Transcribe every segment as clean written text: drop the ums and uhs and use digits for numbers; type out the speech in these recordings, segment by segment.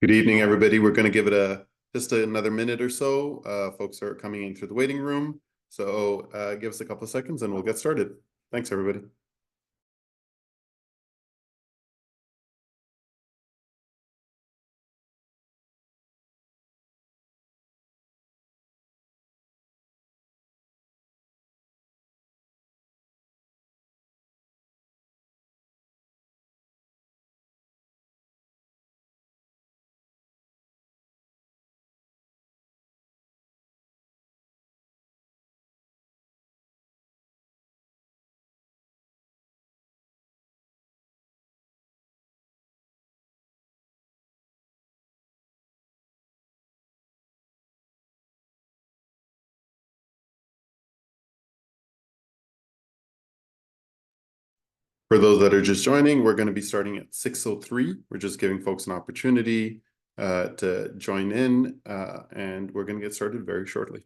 Good evening, everybody. We're going to give it just another minute or so. Folks are coming in through the waiting room. So give us a couple of seconds and we'll get started. Thanks, everybody. For those that are just joining, we're going to be starting at 6:03. We're just giving folks an opportunity to join in, and we're going to get started very shortly.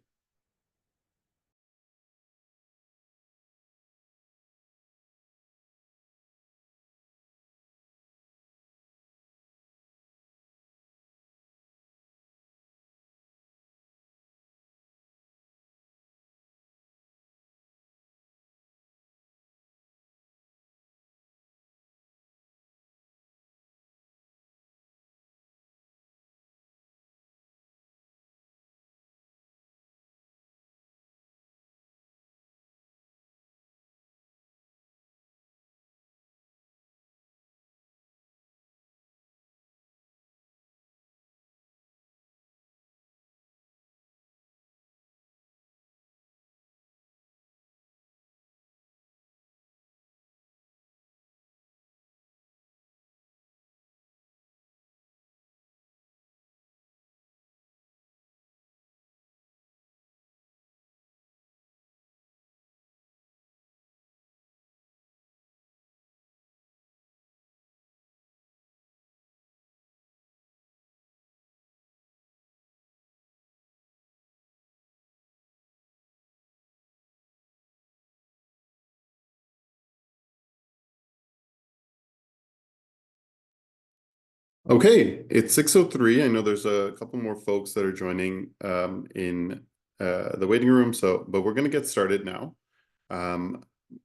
Okay, it's 6:03. I know there's a couple more folks that are joining in the waiting room, but we're going to get started now.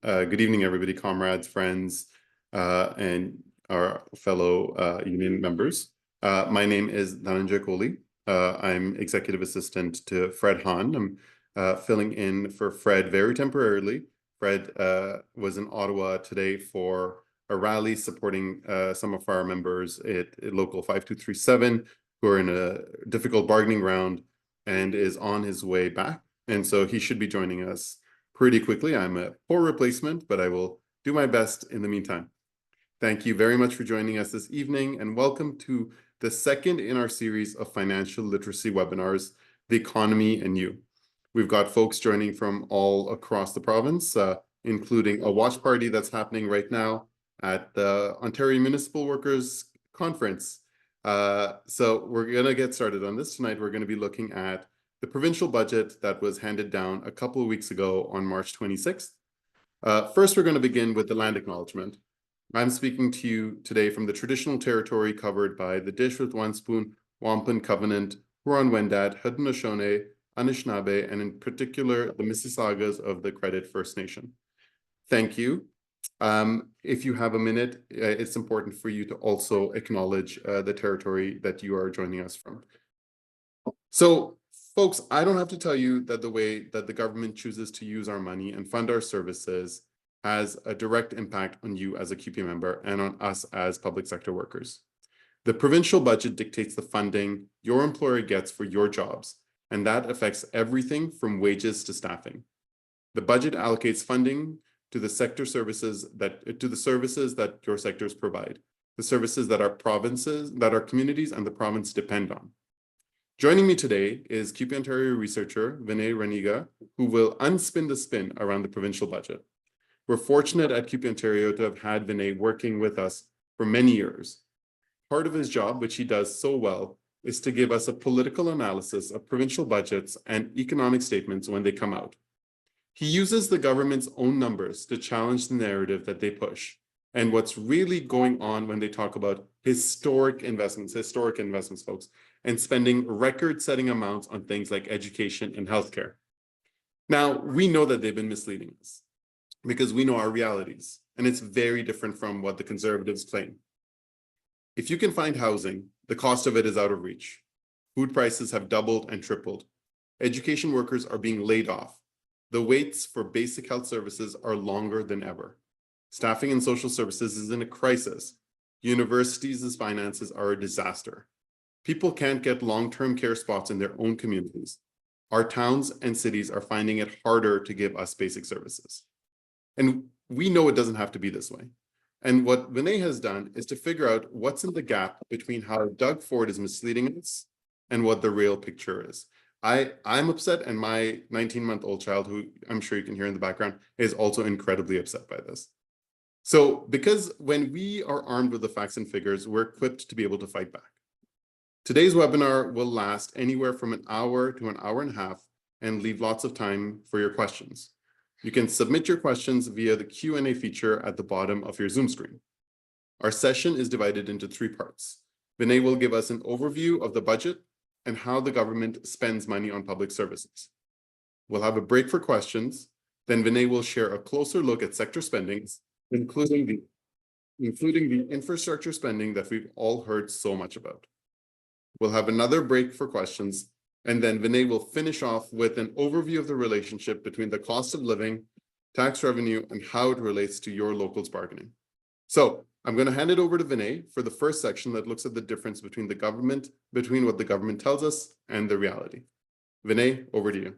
Good evening, everybody, comrades, friends, and our fellow union members. My name is Dhananjay Kohli. I'm executive assistant to Fred Han. I'm filling in for Fred very temporarily. Fred was in Ottawa today for a rally supporting some of our members at Local 5237 who are in a difficult bargaining round and is on his way back. And so he should be joining us pretty quickly. I'm a poor replacement, but I will do my best in the meantime. Thank you very much for joining us this evening, and welcome to the second in our series of financial literacy webinars, The Economy and You. We've got folks joining from all across the province, including a watch party that's happening right now at the Ontario Municipal Workers Conference. So we're going to get started on this tonight. We're going to be looking at the provincial budget that was handed down a couple of weeks ago on March 26th. First, we're going to begin with the land acknowledgement. I'm speaking to you today from the traditional territory covered by the Dish with One Spoon, Wampum Covenant, Huron-Wendat, Haudenosaunee, Anishinaabe, and in particular, the Mississaugas of the Credit First Nation. Thank you. If you have a minute, it's important for you to also acknowledge the territory that you are joining us from. So, folks, I don't have to tell you that the way that the government chooses to use our money and fund our services has a direct impact on you as a CUPE member and on us as public sector workers. The provincial budget dictates the funding your employer gets for your jobs, and that affects everything from wages to staffing. The budget allocates funding to the services that your sectors provide, the services that our communities and the province depend on. Joining me today is CUPE Ontario researcher Vinay Raniga, who will unspin the spin around the provincial budget. We're fortunate at CUPE Ontario to have had Vinay working with us for many years. Part of his job, which he does so well, is to give us a political analysis of provincial budgets and economic statements when they come out. He uses the government's own numbers to challenge the narrative that they push, and what's really going on when they talk about historic investments, folks, and spending record-setting amounts on things like education and healthcare. Now, we know that they've been misleading us because we know our realities, and it's very different from what the conservatives claim. If you can find housing, the cost of it is out of reach. Food prices have doubled and tripled. Education workers are being laid off. The waits for basic health services are longer than ever. Staffing in social services is in a crisis. Universities' finances are a disaster. People can't get long-term care spots in their own communities. Our towns and cities are finding it harder to give us basic services. And we know it doesn't have to be this way. And what Vinay has done is to figure out what's in the gap between how Doug Ford is misleading us and what the real picture is. I'm upset, and my 19-month-old child, who I'm sure you can hear in the background, is also incredibly upset by this. So because when we are armed with the facts and figures, we're equipped to be able to fight back. Today's webinar will last anywhere from an hour to an hour and a half and leave lots of time for your questions. You can submit your questions via the Q&A feature at the bottom of your Zoom screen. Our session is divided into 3 parts. Vinay will give us an overview of the budget and how the government spends money on public services. We'll have a break for questions. Then Vinay will share a closer look at sector spendings, including the infrastructure spending that we've all heard so much about. We'll have another break for questions, and then Vinay will finish off with an overview of the relationship between the cost of living, tax revenue, and how it relates to your local's bargaining. So I'm going to hand it over to Vinay for the first section that looks at the difference between what the government tells us and the reality. Vinay, over to you.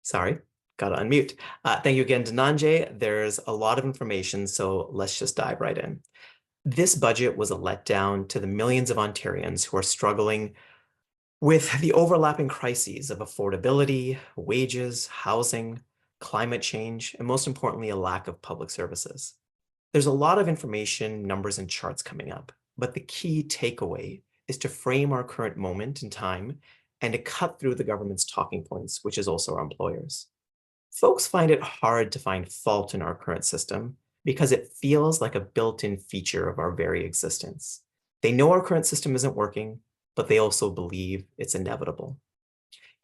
Sorry, got to unmute. Thank you again, Dhananjay. There's a lot of information, so let's just dive right in. This budget was a letdown to the millions of Ontarians who are struggling with the overlapping crises of affordability, wages, housing, climate change, and most importantly, a lack of public services. There's a lot of information, numbers, and charts coming up, but the key takeaway is to frame our current moment in time and to cut through the government's talking points, which is also our employers. Folks find it hard to find fault in our current system because it feels like a built-in feature of our very existence. They know our current system isn't working, but they also believe it's inevitable.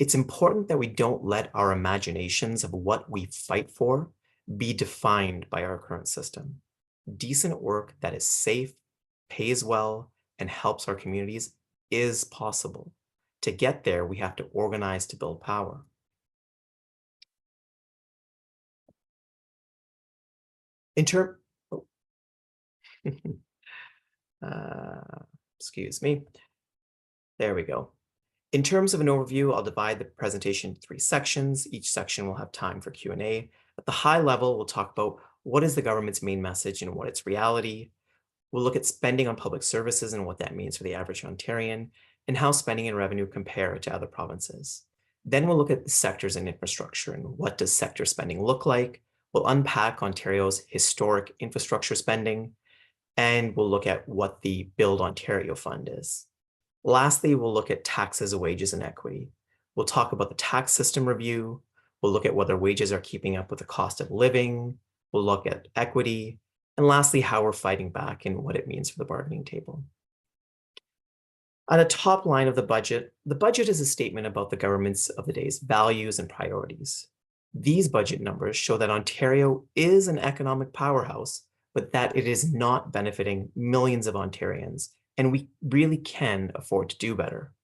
It's important that we don't let our imaginations of what we fight for be defined by our current system. Decent work that is safe, pays well, and helps our communities is possible. To get there, we have to organize to build power. Excuse me. There we go. In terms of an overview, I'll divide the presentation into 3 sections. Each section will have time for Q&A. At the high level, we'll talk about what is the government's main message and what its reality. We'll look at spending on public services and what that means for the average Ontarian, and how spending and revenue compare to other provinces. Then we'll look at the sectors and infrastructure and what does sector spending look like. We'll unpack Ontario's historic infrastructure spending, and we'll look at what the Build Ontario Fund is. Lastly, we'll look at taxes, wages, and equity. We'll talk about the tax system review. We'll look at whether wages are keeping up with the cost of living. We'll look at equity. And lastly, how we're fighting back and what it means for the bargaining table. On the top line of the budget is a statement about the government's of the day's values and priorities. These budget numbers show that Ontario is an economic powerhouse, but that it is not benefiting millions of Ontarians, and we really can afford to do better.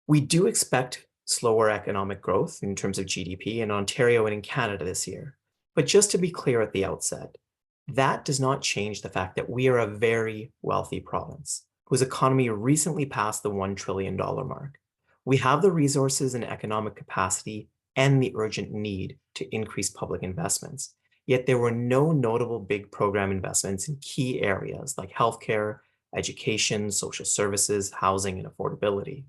We do expect slower economic growth in terms of GDP in Ontario and in Canada this year. But just to be clear at the outset, that does not change the fact that we are a very wealthy province whose economy recently passed the $1 trillion mark. We have the resources and economic capacity and the urgent need to increase public investments. Yet there were no notable big program investments in key areas like healthcare, education, social services, housing, and affordability.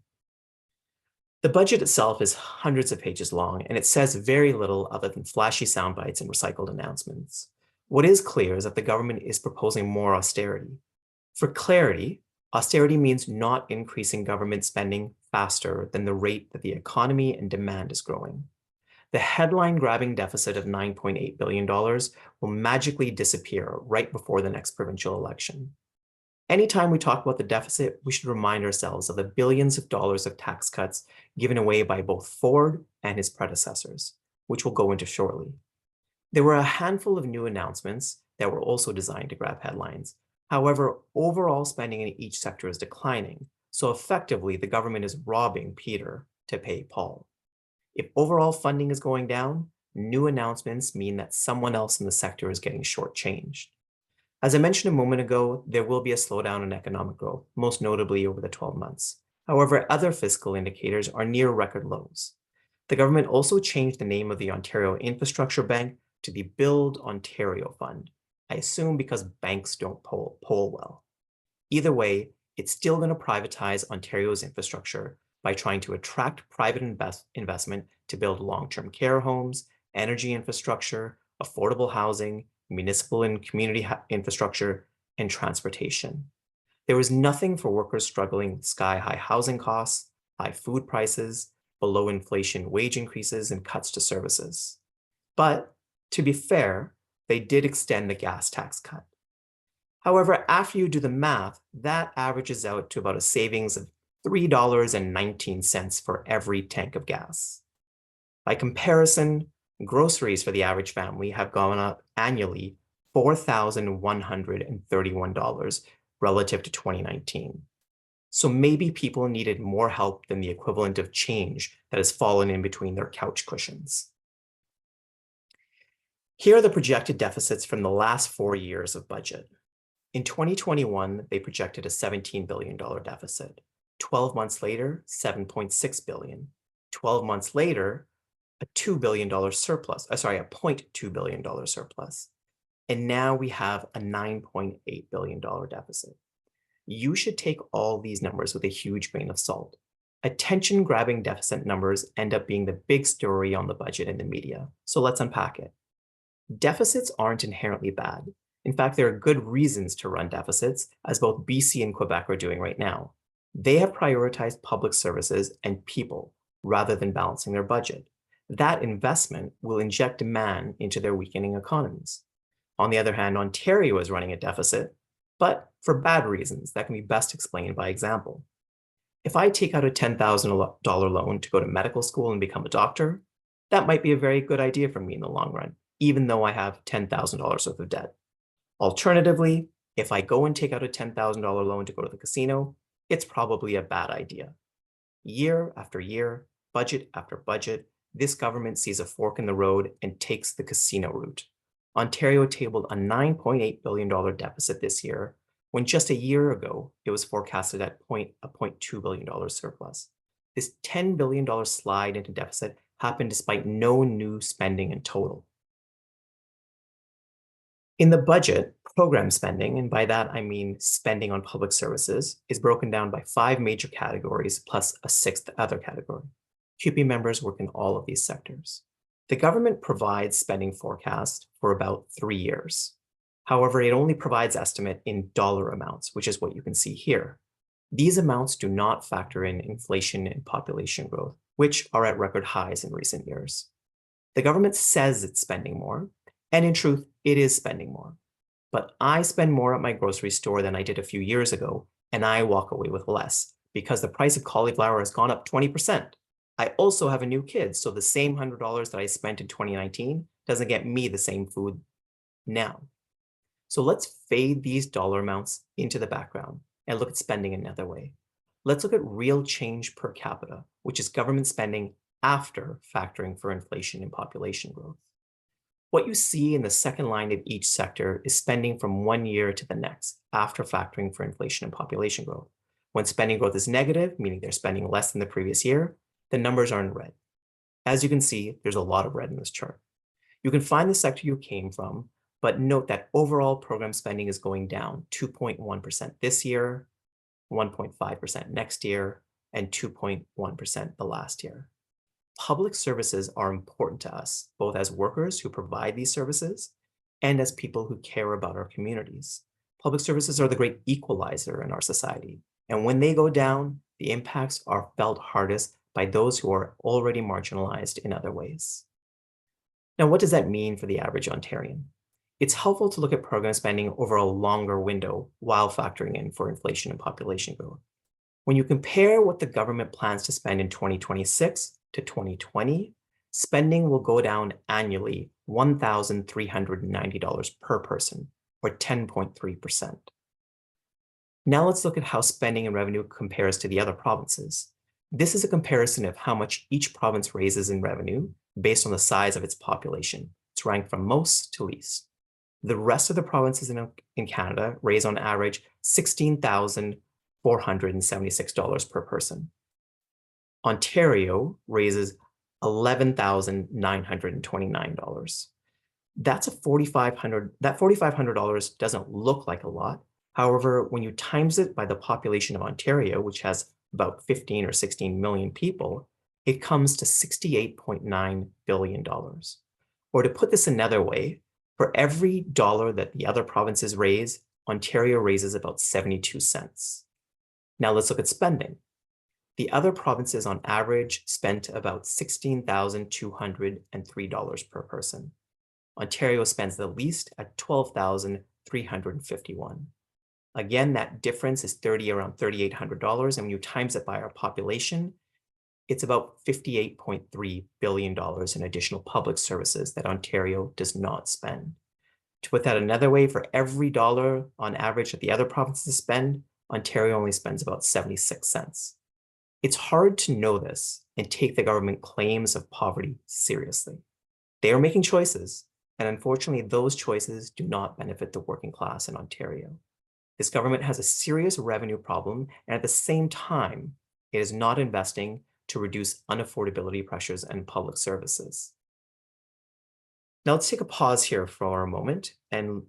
The budget itself is hundreds of pages long, and it says very little other than flashy sound bites and recycled announcements. What is clear is that the government is proposing more austerity. For clarity, austerity means not increasing government spending faster than the rate that the economy and demand is growing. The headline-grabbing deficit of $9.8 billion will magically disappear right before the next provincial election. Anytime we talk about the deficit, we should remind ourselves of the billions of dollars of tax cuts given away by both Ford and his predecessors, which we'll go into shortly. There were a handful of new announcements that were also designed to grab headlines. However, overall spending in each sector is declining, so effectively the government is robbing Peter to pay Paul. If overall funding is going down, new announcements mean that someone else in the sector is getting shortchanged. As I mentioned a moment ago, there will be a slowdown in economic growth, most notably over the 12 months. However, other fiscal indicators are near record lows. The government also changed the name of the Ontario Infrastructure Bank to the Build Ontario Fund, I assume because banks don't poll well. Either way, it's still going to privatize Ontario's infrastructure by trying to attract private investment to build long-term care homes, energy infrastructure, affordable housing, municipal and community infrastructure, and transportation. There was nothing for workers struggling with sky-high housing costs, high food prices, below inflation wage increases, and cuts to services. But to be fair, they did extend the gas tax cut. However, after you do the math, that averages out to about a savings of $3.19 for every tank of gas. By comparison, groceries for the average family have gone up annually $4,131 relative to 2019. So maybe people needed more help than the equivalent of change that has fallen in between their couch cushions. Here are the projected deficits from the last 4 years of budget. In 2021, they projected a $17 billion deficit. 12 months later, $7.6 billion. 12 months later, a $2 billion surplus, a $0.2 billion surplus. And now we have a $9.8 billion deficit. You should take all these numbers with a huge grain of salt. Attention-grabbing deficit numbers end up being the big story on the budget in the media, so let's unpack it. Deficits aren't inherently bad. In fact, there are good reasons to run deficits, as both BC and Quebec are doing right now. They have prioritized public services and people rather than balancing their budget. That investment will inject demand into their weakening economies. On the other hand, Ontario is running a deficit, but for bad reasons that can be best explained by example. If I take out a $10,000 loan to go to medical school and become a doctor, that might be a very good idea for me in the long run, even though I have $10,000 worth of debt. Alternatively, if I go and take out a $10,000 loan to go to the casino, it's probably a bad idea. Year after year, budget after budget, this government sees a fork in the road and takes the casino route. Ontario tabled a $9.8 billion deficit this year, when just a year ago, it was forecasted at a $0.2 billion surplus. This $10 billion slide into deficit happened despite no new spending in total. In the budget, program spending, and by that I mean spending on public services, is broken down by 5 major categories plus a 6th other category. CUPE members work in all of these sectors. The government provides spending forecast for about 3 years. However, it only provides estimate in dollar amounts, which is what you can see here. These amounts do not factor in inflation and population growth, which are at record highs in recent years. The government says it's spending more, and in truth, it is spending more. But I spend more at my grocery store than I did a few years ago, and I walk away with less because the price of cauliflower has gone up 20%. I also have a new kid, so the same $100 that I spent in 2019 doesn't get me the same food now. So let's fade these dollar amounts into the background and look at spending another way. Let's look at real change per capita, which is government spending after factoring for inflation and population growth. What you see in the second line of each sector is spending from 1 year to the next after factoring for inflation and population growth. When spending growth is negative, meaning they're spending less than the previous year, the numbers are in red. As you can see, there's a lot of red in this chart. You can find the sector you came from But note that overall program spending is going down 2.1% this year, 1.5% next year, and 2.1% the last year. Public services are important to us, both as workers who provide these services and as people who care about our communities. Public services are the great equalizer in our society, and when they go down, the impacts are felt hardest by those who are already marginalized in other ways. Now, what does that mean for the average Ontarian? It's helpful to look at program spending over a longer window while factoring in for inflation and population growth. When you compare what the government plans to spend in 2026 to 2020, spending will go down annually $1,390 per person, or 10.3%. Now let's look at how spending and revenue compares to the other provinces. This is a comparison of how much each province raises in revenue based on the size of its population. It's ranked from most to least. The rest of the provinces in Canada raise on average $16,476 per person. Ontario raises $11,929. That's that $4,500 doesn't look like a lot. However, when you times it by the population of Ontario, which has about 15 or 16 million people, it comes to $68.9 billion. Or to put this another way, for every dollar that the other provinces raise, Ontario raises about 72 cents. Now let's look at spending. The other provinces on average spent about $16,203 per person. Ontario spends the least at $12,351. Again, that difference is around $3,800, and when you times it by our population, it's about $58.3 billion in additional public services that Ontario does not spend. To put that another way, for every dollar on average that the other provinces spend, Ontario only spends about 76 cents. It's hard to know this and take the government claims of poverty seriously. They are making choices, and unfortunately, those choices do not benefit the working class in Ontario. This government has a serious revenue problem, and at the same time, it is not investing to reduce unaffordability pressures and public services. Now let's take a pause here for a moment and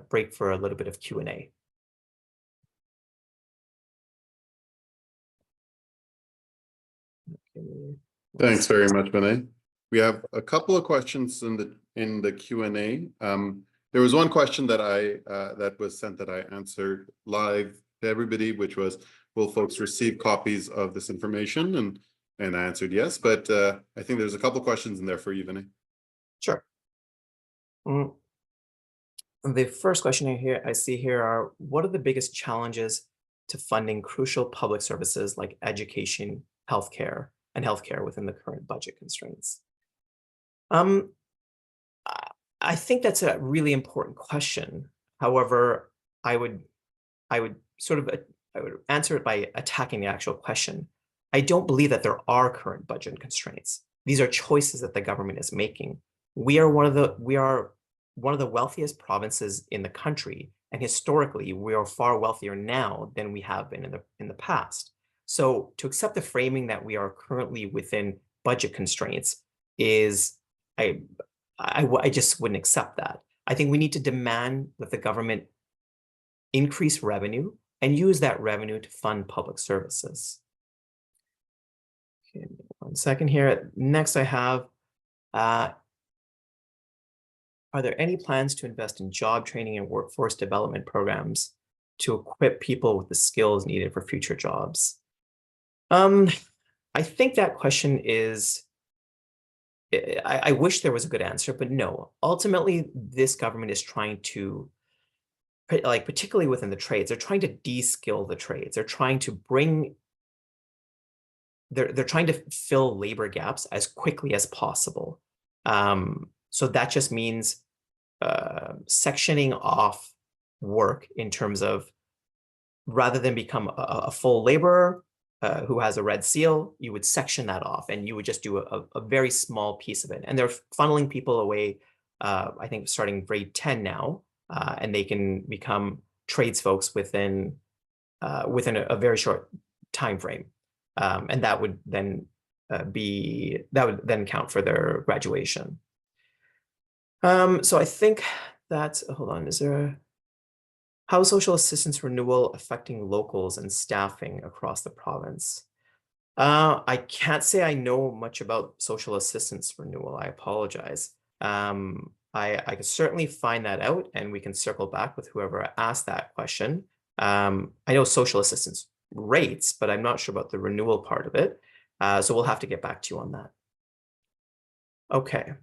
break for a little bit of Q&A. Thanks very much, Vinay. We have a couple of questions in the Q&A. There was one question that that was sent that I answered live to everybody, which was, will folks receive copies of this information? And I answered yes, but I think there's a couple of questions in there for you, Vinay. Sure. The first question I see here are, what are the biggest challenges to funding crucial public services like education, healthcare within the current budget constraints? I think that's a really important question. However, I would answer it by attacking the actual question. I don't believe that there are current budget constraints. These are choices that the government is making. We are one of the wealthiest provinces in the country, and historically, we are far wealthier now than we have been in the past. So to accept the framing that we are currently within budget constraints is, I just wouldn't accept that. I think we need to demand that the government increase revenue and use that revenue to fund public services. Okay, 1 second here. Next I have, are there any plans to invest in job training and workforce development programs to equip people with the skills needed for future jobs? I think that question is, I wish there was a good answer, but no. Ultimately, this government is trying to, particularly within the trades, they're trying to de-skill the trades. They're trying to they're trying to fill labor gaps as quickly as possible. So that just means sectioning off work in terms of, rather than become a full laborer who has a red seal, you would section that off and you would just do a very small piece of it. And they're funneling people away, I think starting grade 10 now, and they can become trades folks within a very short time frame. And that would then count for their graduation. So I think that, hold on, is there a, how is social assistance renewal affecting locals and staffing across the province? I can't say I know much about social assistance renewal. I apologize. I can certainly find that out and we can circle back with whoever asked that question. I know social assistance rates, but I'm not sure about the renewal part of it. So we'll have to get back to you on that. Okay.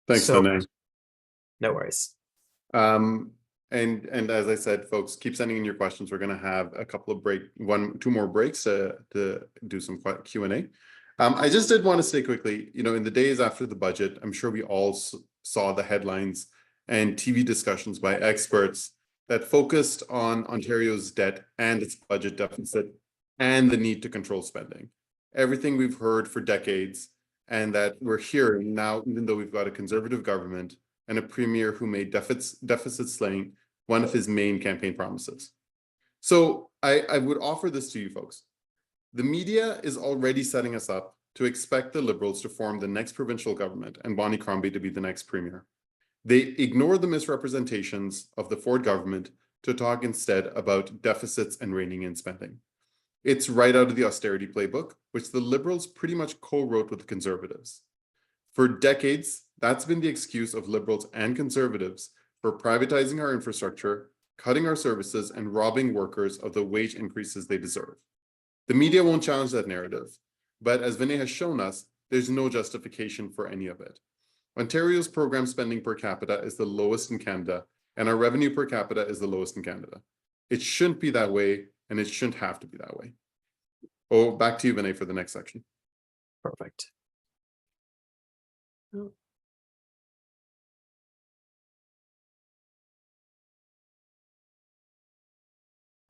Thanks, So, Vinay. no worries. And as I said, folks, keep sending in your questions. We're going to have a couple of two more breaks to do some Q&A. I just did want to say quickly, in the days after the budget, I'm sure we all saw the headlines and TV discussions by experts that focused on Ontario's debt and its budget deficit and the need to control spending. Everything we've heard for decades and that we're hearing now, even though we've got a conservative government and a premier who made deficit slaying one of his main campaign promises. So I would offer this to you folks. The media is already setting us up to expect the Liberals to form the next provincial government and Bonnie Crombie to be the next premier. They ignore the misrepresentations of the Ford government to talk instead about deficits and reining in spending. It's right out of the austerity playbook, which the Liberals pretty much co-wrote with the Conservatives. For decades, that's been the excuse of Liberals and Conservatives for privatizing our infrastructure, cutting our services, and robbing workers of the wage increases they deserve. The media won't challenge that narrative, but as Vinay has shown us, there's no justification for any of it. Ontario's program spending per capita is the lowest in Canada, and our revenue per capita is the lowest in Canada. It shouldn't be that way, and it shouldn't have to be that way. Oh, back to you, Vinay, for the next section. Perfect.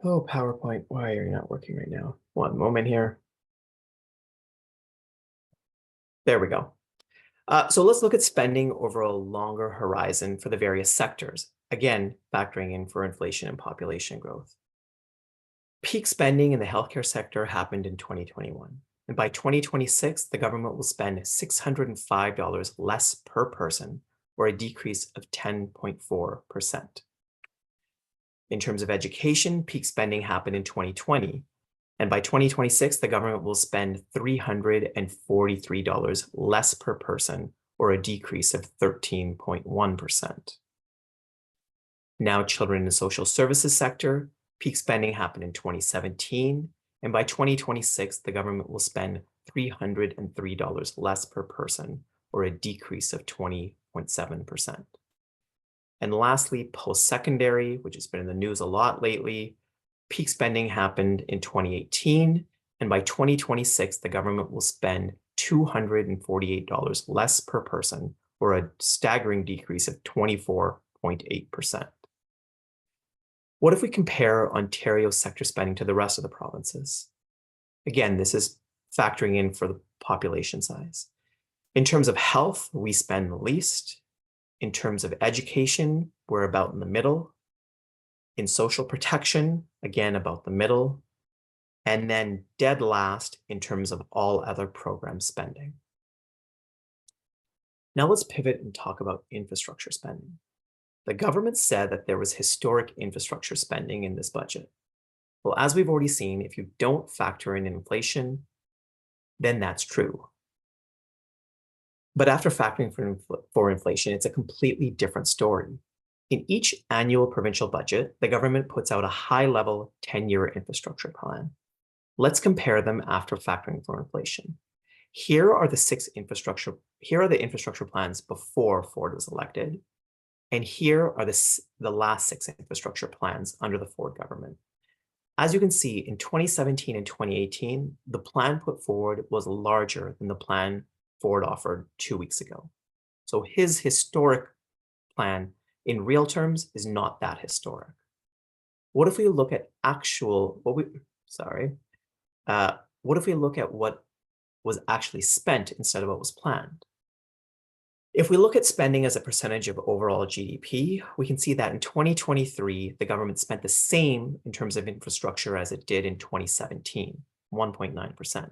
Oh, PowerPoint, why are you not working right now? One moment here. There we go. So let's look at spending over a longer horizon for the various sectors, again, factoring in for inflation and population growth. Peak spending in the healthcare sector happened in 2021. And by 2026, the government will spend $605 less per person, or a decrease of 10.4%. In terms of education, peak spending happened in 2020. And by 2026, the government will spend $343 less per person, or a decrease of 13.1%. Now, children in the social services sector, peak spending happened in 2017. And by 2026, the government will spend $303 less per person, or a decrease of 20.7%. And lastly, post-secondary, which has been in the news a lot lately, peak spending happened in 2018, and by 2026, the government will spend $248 less per person, or a staggering decrease of 24.8%. What if we compare Ontario's sector spending to the rest of the provinces? Again, this is factoring in for the population size. In terms of health, we spend the least. In terms of education, we're about in the middle. In social protection, again, about the middle. And then dead last in terms of all other program spending. Now let's pivot and talk about infrastructure spending. The government said that there was historic infrastructure spending in this budget. Well, as we've already seen, if you don't factor in inflation, then that's true. But after factoring for inflation, it's a completely different story. In each annual provincial budget, the government puts out a high-level 10-year infrastructure plan. Let's compare them after factoring for inflation. Here are the infrastructure plans before Ford was elected, and here are the last 6 infrastructure plans under the Ford government. As you can see, in 2017 and 2018, the plan put forward was larger than the plan Ford offered 2 weeks ago. So his historic plan in real terms is not that historic. What if we look at what if we look at what was actually spent instead of what was planned? If we look at spending as a percentage of overall GDP, we can see that in 2023, the government spent the same in terms of infrastructure as it did in 2017, 1.9%.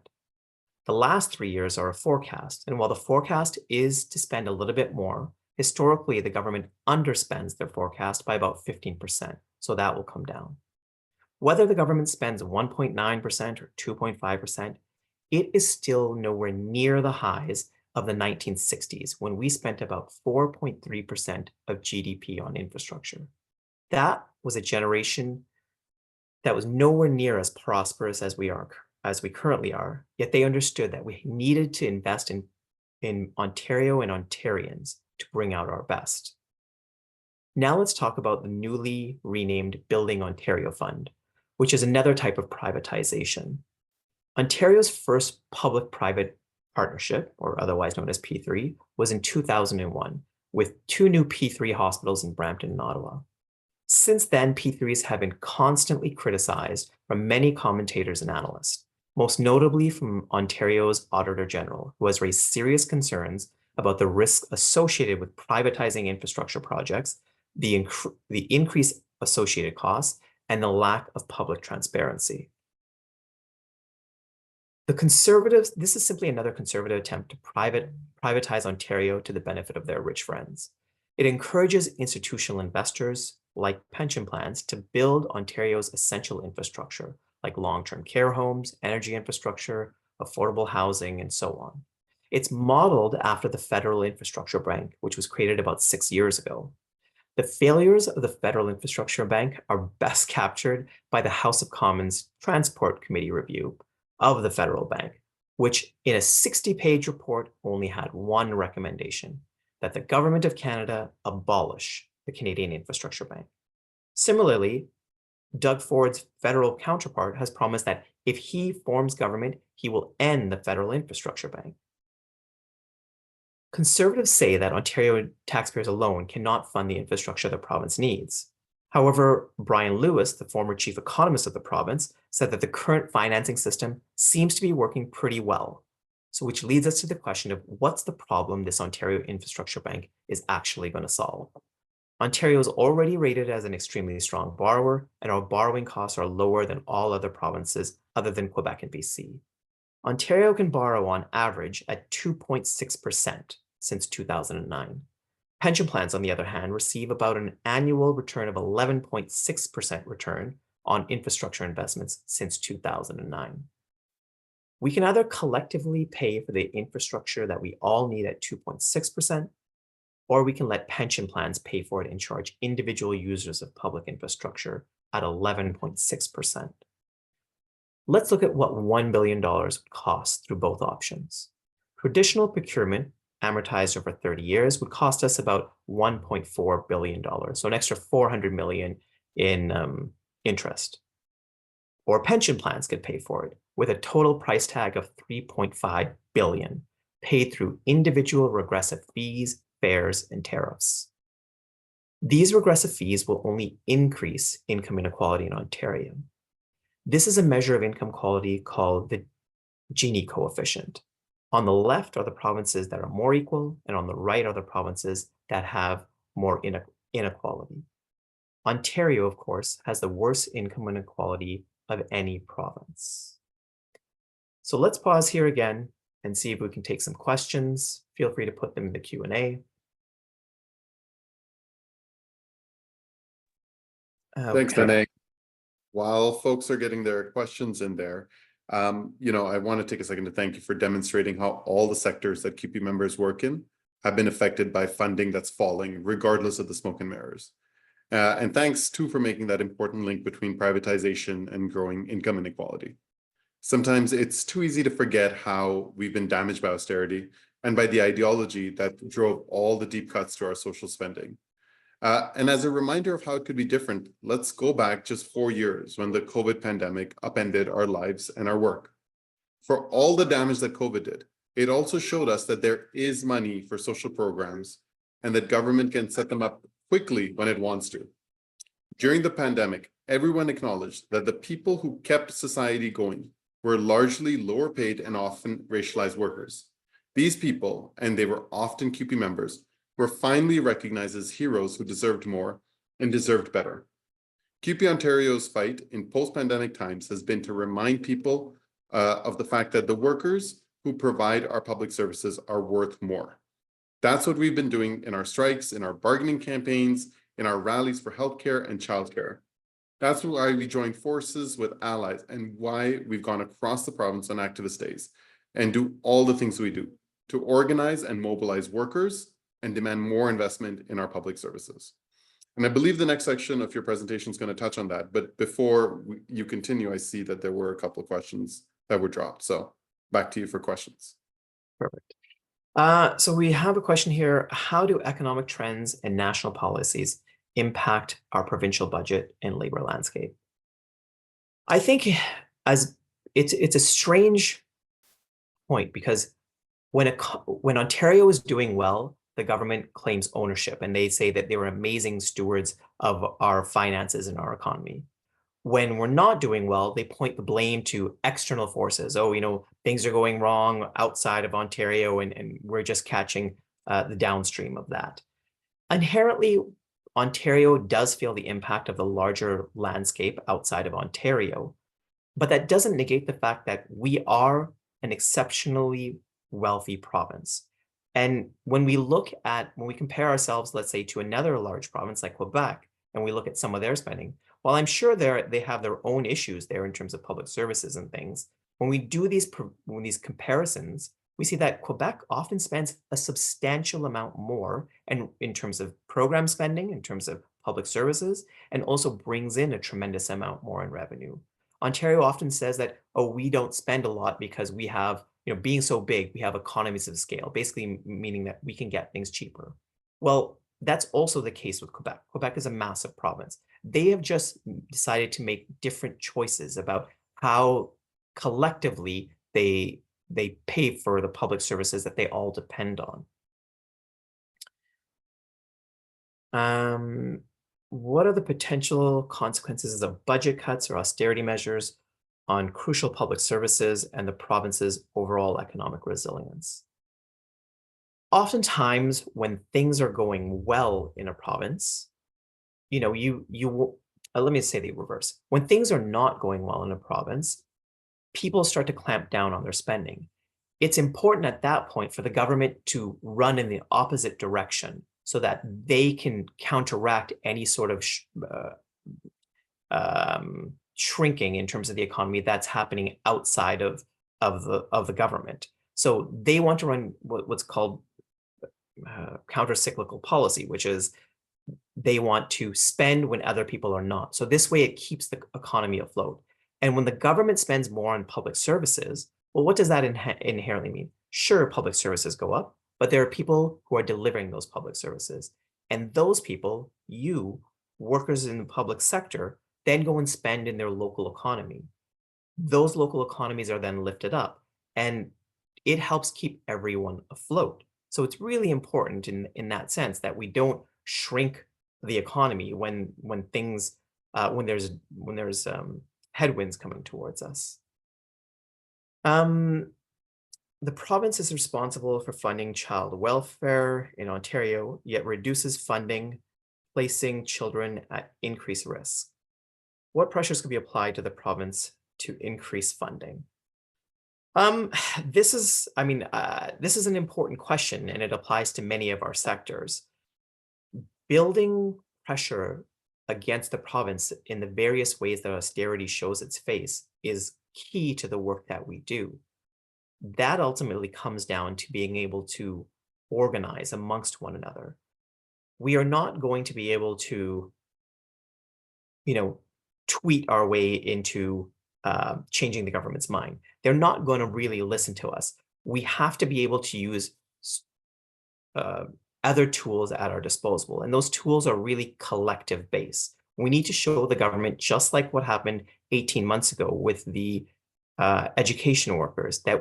The last 3 years are a forecast, and while the forecast is to spend a little bit more, Historically, the government underspends their forecast by about 15%, so that will come down. Whether the government spends 1.9% or 2.5%, it is still nowhere near the highs of the 1960s, when we spent about 4.3% of GDP on infrastructure. That was a generation that was nowhere near as prosperous as we currently are, yet they understood that we needed to invest in Ontario and Ontarians to bring out our best. Now let's talk about the newly renamed Building Ontario Fund, which is another type of privatization. Ontario's first public-private partnership, or otherwise known as P3, was in 2001, with 2 new P3 hospitals in Brampton and Ottawa. Since then, P3s have been constantly criticized from many commentators and analysts, most notably from Ontario's Auditor General, who has raised serious concerns about the risks associated with privatizing infrastructure projects, the increased associated costs, and the lack of public transparency. This is simply another conservative attempt to privatize Ontario to the benefit of their rich friends. It encourages institutional investors, like pension plans, to build Ontario's essential infrastructure, like long-term care homes, energy infrastructure, affordable housing, and so on. It's modeled after the Federal Infrastructure Bank, which was created about 6 years ago. The failures of the Federal Infrastructure Bank are best captured by the House of Commons Transport Committee review of the federal bank, which in a 60-page report only had one recommendation: that the Government of Canada abolish the Canadian Infrastructure Bank. Similarly, Doug Ford's federal counterpart has promised that if he forms government, he will end the Federal Infrastructure Bank. Conservatives say that Ontario taxpayers alone cannot fund the infrastructure the province needs. However, Brian Lewis, the former chief economist of the province, said that the current financing system seems to be working pretty well. So which leads us to the question of what's the problem this Ontario Infrastructure Bank is actually going to solve. Ontario is already rated as an extremely strong borrower, and our borrowing costs are lower than all other provinces other than Quebec and BC. Ontario can borrow on average at 2.6% since 2009. Pension plans, on the other hand, receive about an annual return of 11.6% return on infrastructure investments since 2009. We can either collectively pay for the infrastructure that we all need at 2.6%, or we can let pension plans pay for it and charge individual users of public infrastructure at 11.6%. Let's look at what $1 billion would cost through both options. Traditional procurement, amortized over 30 years, would cost us about $1.4 billion, so an extra $400 million in interest. Or pension plans could pay for it, with a total price tag of $3.5 billion, paid through individual regressive fees, fares, and tariffs. These regressive fees will only increase income inequality in Ontario. This is a measure of income quality called the Gini coefficient. On the left are the provinces that are more equal, and on the right are the provinces that have more inequality. Ontario, of course, has the worst income inequality of any province. So let's pause here again and see if we can take some questions. Feel free to put them in the Q&A. Thanks, Danae. While folks are getting their questions in there, I want to take a second to thank you for demonstrating how all the sectors that CUPE members work in have been affected by funding that's falling, regardless of the smoke and mirrors. And thanks, too, for making that important link between privatization and growing income inequality. Sometimes it's too easy to forget how we've been damaged by austerity and by the ideology that drove all the deep cuts to our social spending. And as a reminder of how it could be different, let's go back just 4 years when the COVID pandemic upended our lives and our work. For all the damage that COVID did, it also showed us that there is money for social programs and that government can set them up quickly when it wants to. During the pandemic, everyone acknowledged that the people who kept society going were largely lower paid and often racialized workers. These people, and they were often CUPE members, were finally recognized as heroes who deserved more and deserved better. CUPE Ontario's fight in post-pandemic times has been to remind people of the fact that the workers who provide our public services are worth more. That's what we've been doing in our strikes, in our bargaining campaigns, in our rallies for healthcare and childcare. That's why we joined forces with allies and why we've gone across the province on activist days and do all the things we do to organize and mobilize workers and demand more investment in our public services. And I believe the next section of your presentation is going to touch on that. But before you continue, I see that there were a couple of questions that were dropped. So back to you for questions. Perfect. So we have a question here. How do economic trends and national policies impact our provincial budget and labor landscape? I think as it's a strange point, because when Ontario is doing well, the government claims ownership and they say that they were amazing stewards of our finances and our economy. When we're not doing well, they point the blame to external forces. Oh, things are going wrong outside of Ontario, and we're just catching the downstream of that. Inherently, Ontario does feel the impact of the larger landscape outside of Ontario, but that doesn't negate the fact that we are an exceptionally wealthy province. And when we compare ourselves, let's say, to another large province like Quebec, and we look at some of their spending, while I'm sure they have their own issues there in terms of public services and things, when we do these comparisons, we see that Quebec often spends a substantial amount more, and in terms of program spending, in terms of public services, and also brings in a tremendous amount more in revenue. Ontario often says that, oh, we don't spend a lot because we have, being so big, we have economies of scale, basically meaning that we can get things cheaper. Well, that's also the case with Quebec. Quebec is a massive province. They have just decided to make different choices about how collectively they pay for the public services that they all depend on. What are the potential consequences of budget cuts or austerity measures on crucial public services and the province's overall economic resilience? Oftentimes, when things are going well in a province, let me say the reverse. When things are not going well in a province, people start to clamp down on their spending. It's important at that point for the government to run in the opposite direction so that they can counteract any sort of shrinking in terms of the economy that's happening outside of the government. So they want to run what's called counter-cyclical policy, which is they want to spend when other people are not. So this way it keeps the economy afloat. And when the government spends more on public services, well, what does that inherently mean? Sure, public services go up, but there are people who are delivering those public services. And those people, workers in the public sector, then go and spend in their local economy. Those local economies are then lifted up, and it helps keep everyone afloat. So it's really important in that sense that we don't shrink the economy when there's headwinds coming towards us. The province is responsible for funding child welfare in Ontario, yet reduces funding, placing children at increased risk. What pressures could be applied to the province to increase funding? This is an important question, and it applies to many of our sectors. Building pressure against the province in the various ways that austerity shows its face is key to the work that we do. That ultimately comes down to being able to organize amongst one another. We are not going to be able to, tweet our way into changing the government's mind. They're not going to really listen to us. We have to be able to use other tools at our disposal, and those tools are really collective based. We need to show the government, just like what happened 18 months ago with the education workers, that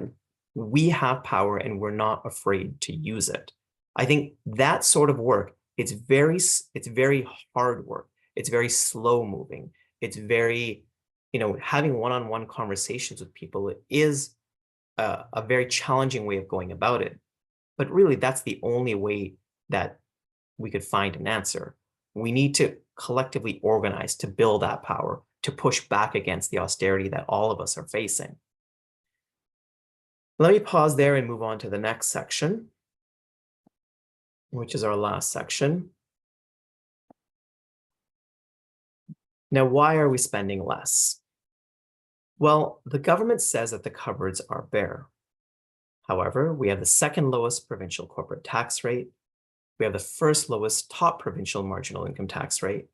we have power and we're not afraid to use it. I think that sort of work, it's very hard work. It's very slow moving. It's very, having one-on-one conversations with people is a very challenging way of going about it. But really, that's the only way that we could find an answer. We need to collectively organize to build that power, to push back against the austerity that all of us are facing. Let me pause there and move on to the next section. which is our last section. Now, why are we spending less? Well, the government says that the cupboards are bare. However, we have the second lowest provincial corporate tax rate. We have the first lowest top provincial marginal income tax rate,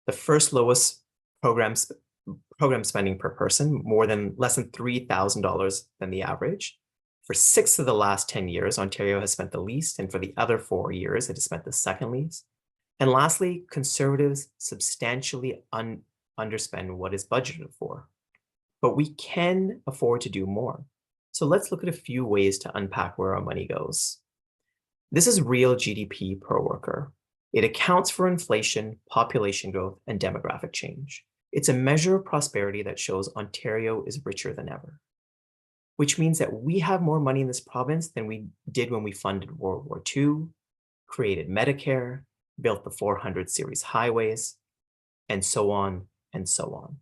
the first lowest program spending per person, less than $3,000 than the average. For 6 of the last 10 years, Ontario has spent the least, and for the other 4 years, it has spent the second least. And lastly, Conservatives substantially underspend what is budgeted for. But we can afford to do more. So let's look at a few ways to unpack where our money goes. This is real GDP per worker. It accounts for inflation, population growth, and demographic change. It's a measure of prosperity that shows Ontario is richer than ever, which means that we have more money in this province than we did when we funded World War II, created Medicare, built the 400 series highways, and so on and so on.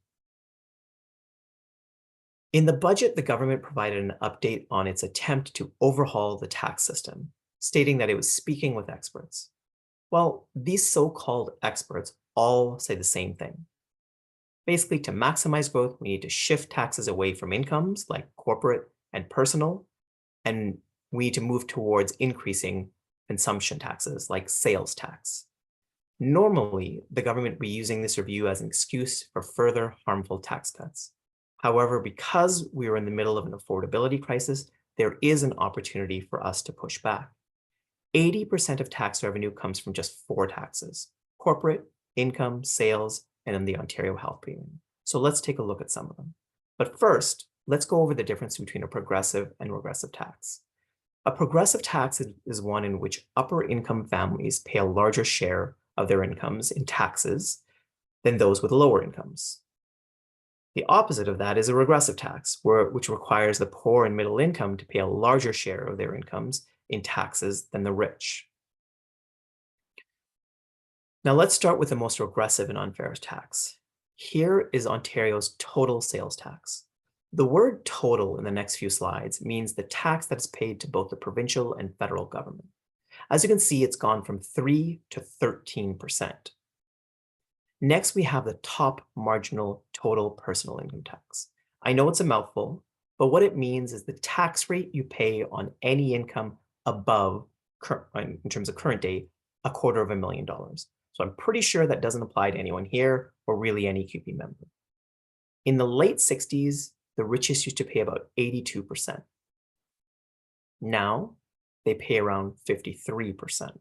In the budget, the government provided an update on its attempt to overhaul the tax system, stating that it was speaking with experts. Well, these so-called experts all say the same thing. Basically, to maximize growth, we need to shift taxes away from incomes like corporate and personal, and we need to move towards increasing consumption taxes like sales tax. Normally, the government would be using this review as an excuse for further harmful tax cuts. However, because we are in the middle of an affordability crisis, there is an opportunity for us to push back. 80% of tax revenue comes from just 4 taxes: corporate, income, sales, and then the Ontario Health Premium. So let's take a look at some of them. But first, let's go over the difference between a progressive and regressive tax. A progressive tax is one in which upper income families pay a larger share of their incomes in taxes than those with lower incomes. The opposite of that is a regressive tax, which requires the poor and middle income to pay a larger share of their incomes in taxes than the rich. Now let's start with the most regressive and unfair tax. Here is Ontario's total sales tax. The word total in the next few slides means the tax that is paid to both the provincial and federal government. As you can see, it's gone from 3 to 13%. Next, we have the top marginal total personal income tax. I know it's a mouthful, but what it means is the tax rate you pay on any income above, in terms of current day, $250,000. So I'm pretty sure that doesn't apply to anyone here or really any CUPE member. In the late 60s, the richest used to pay about 82%. Now, they pay around 53%.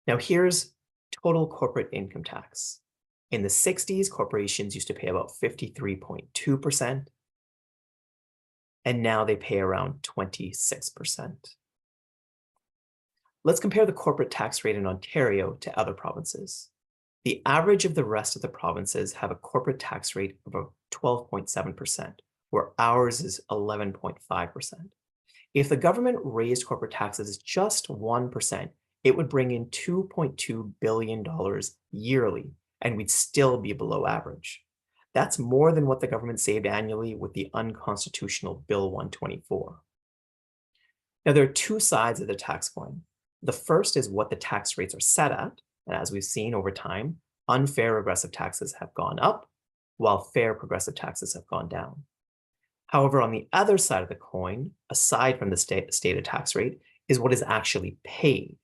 Now here's total corporate income tax. In the 60s, corporations used to pay about 53.2%, and now they pay around 26%. Let's compare the corporate tax rate in Ontario to other provinces. The average of the rest of the provinces have a corporate tax rate of about 12.7%, where ours is 11.5%. If the government raised corporate taxes just 1%, it would bring in $2.2 billion yearly, and we'd still be below average. That's more than what the government saved annually with the unconstitutional Bill 124. Now, there are 2 sides of the tax coin. The first is what the tax rates are set at, and as we've seen over time, unfair regressive taxes have gone up, while fair progressive taxes have gone down. However, on the other side of the coin, aside from the stated tax rate, is what is actually paid.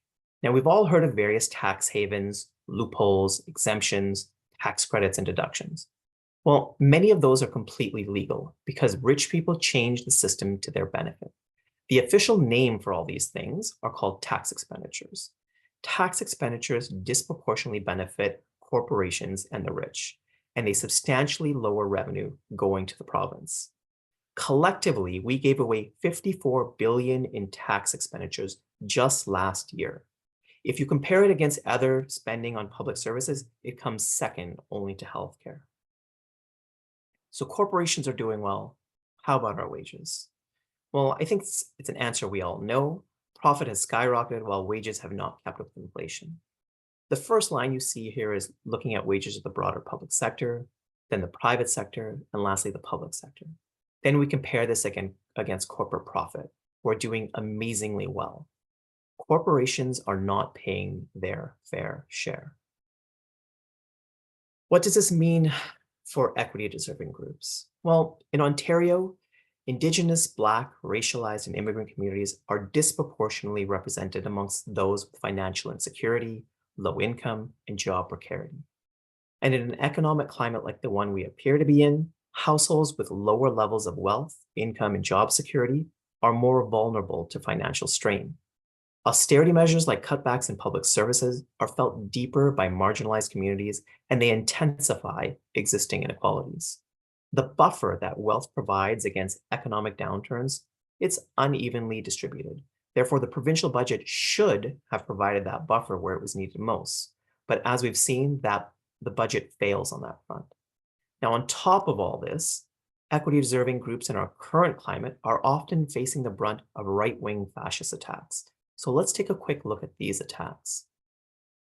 Now, we've all heard of various tax havens, loopholes, exemptions, tax credits, and deductions. Well, many of those are completely legal because rich people change the system to their benefit. The official name for all these things are called tax expenditures. Tax expenditures disproportionately benefit corporations and the rich, and they substantially lower revenue going to the province. Collectively, we gave away $54 billion in tax expenditures just last year. If you compare it against other spending on public services, it comes second only to healthcare. So corporations are doing well. How about our wages? Well, I think it's an answer we all know. Profit has skyrocketed while wages have not kept up with inflation. The first line you see here is looking at wages of the broader public sector, then the private sector, and lastly, the public sector. Then we compare this again against corporate profit. We're doing amazingly well. corporations are not paying their fair share. What does this mean for equity-deserving groups? Well, in Ontario, Indigenous, Black, racialized, and immigrant communities are disproportionately represented amongst those with financial insecurity, low income, and job precarity. And in an economic climate like the one we appear to be in, households with lower levels of wealth, income, and job security are more vulnerable to financial strain. Austerity measures like cutbacks in public services are felt deeper by marginalized communities, and they intensify existing inequalities. The buffer that wealth provides against economic downturns, it's unevenly distributed. Therefore, the provincial budget should have provided that buffer where it was needed most. But as we've seen, that the budget fails on that front. Now, on top of all this, equity-deserving groups in our current climate are often facing the brunt of right-wing fascist attacks. So let's take a quick look at these attacks.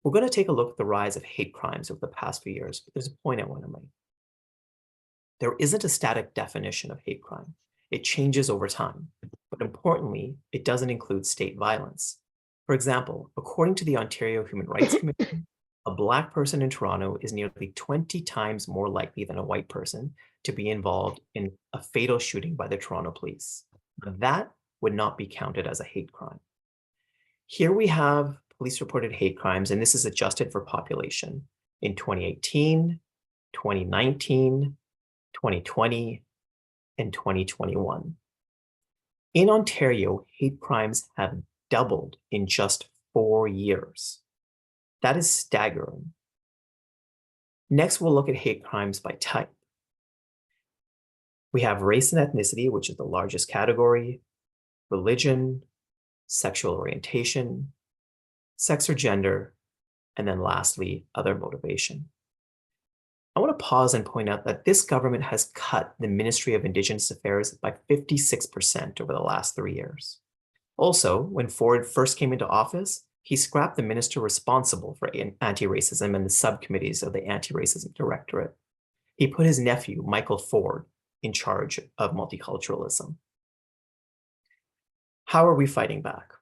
We're going to take a look at the rise of hate crimes over the past few years, but there's a point I want to make. There isn't a static definition of hate crime. It changes over time, but importantly, it doesn't include state violence. For example, according to the Ontario Human Rights Commission, a Black person in Toronto is nearly 20 times more likely than a white person to be involved in a fatal shooting by the Toronto police. Now, that would not be counted as a hate crime. Here we have police-reported hate crimes, and this is adjusted for population in 2018, 2019, 2020, and 2021. In Ontario, hate crimes have doubled in just 4 years. That is staggering. Next, we'll look at hate crimes by type. We have race and ethnicity, which is the largest category, religion, sexual orientation, sex or gender, and then lastly, other motivation. I want to pause and point out that this government has cut the Ministry of Indigenous Affairs by 56% over the last 3 years. Also, when Ford first came into office, he scrapped the minister responsible for anti-racism and the subcommittees of the Anti-Racism Directorate. He put his nephew, Michael Ford, in charge of multiculturalism. How are we fighting back?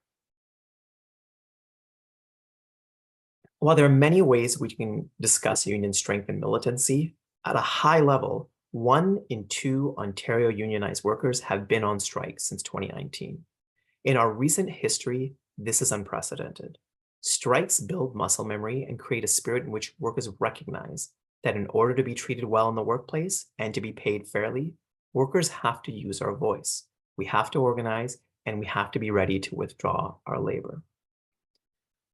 While there are many ways we can discuss union strength and militancy, at a high level, 1 in 2 Ontario unionized workers have been on strike since 2019. In our recent history, this is unprecedented. Strikes build muscle memory and create a spirit in which workers recognize that in order to be treated well in the workplace and to be paid fairly, workers have to use our voice. We have to organize, and we have to be ready to withdraw our labor.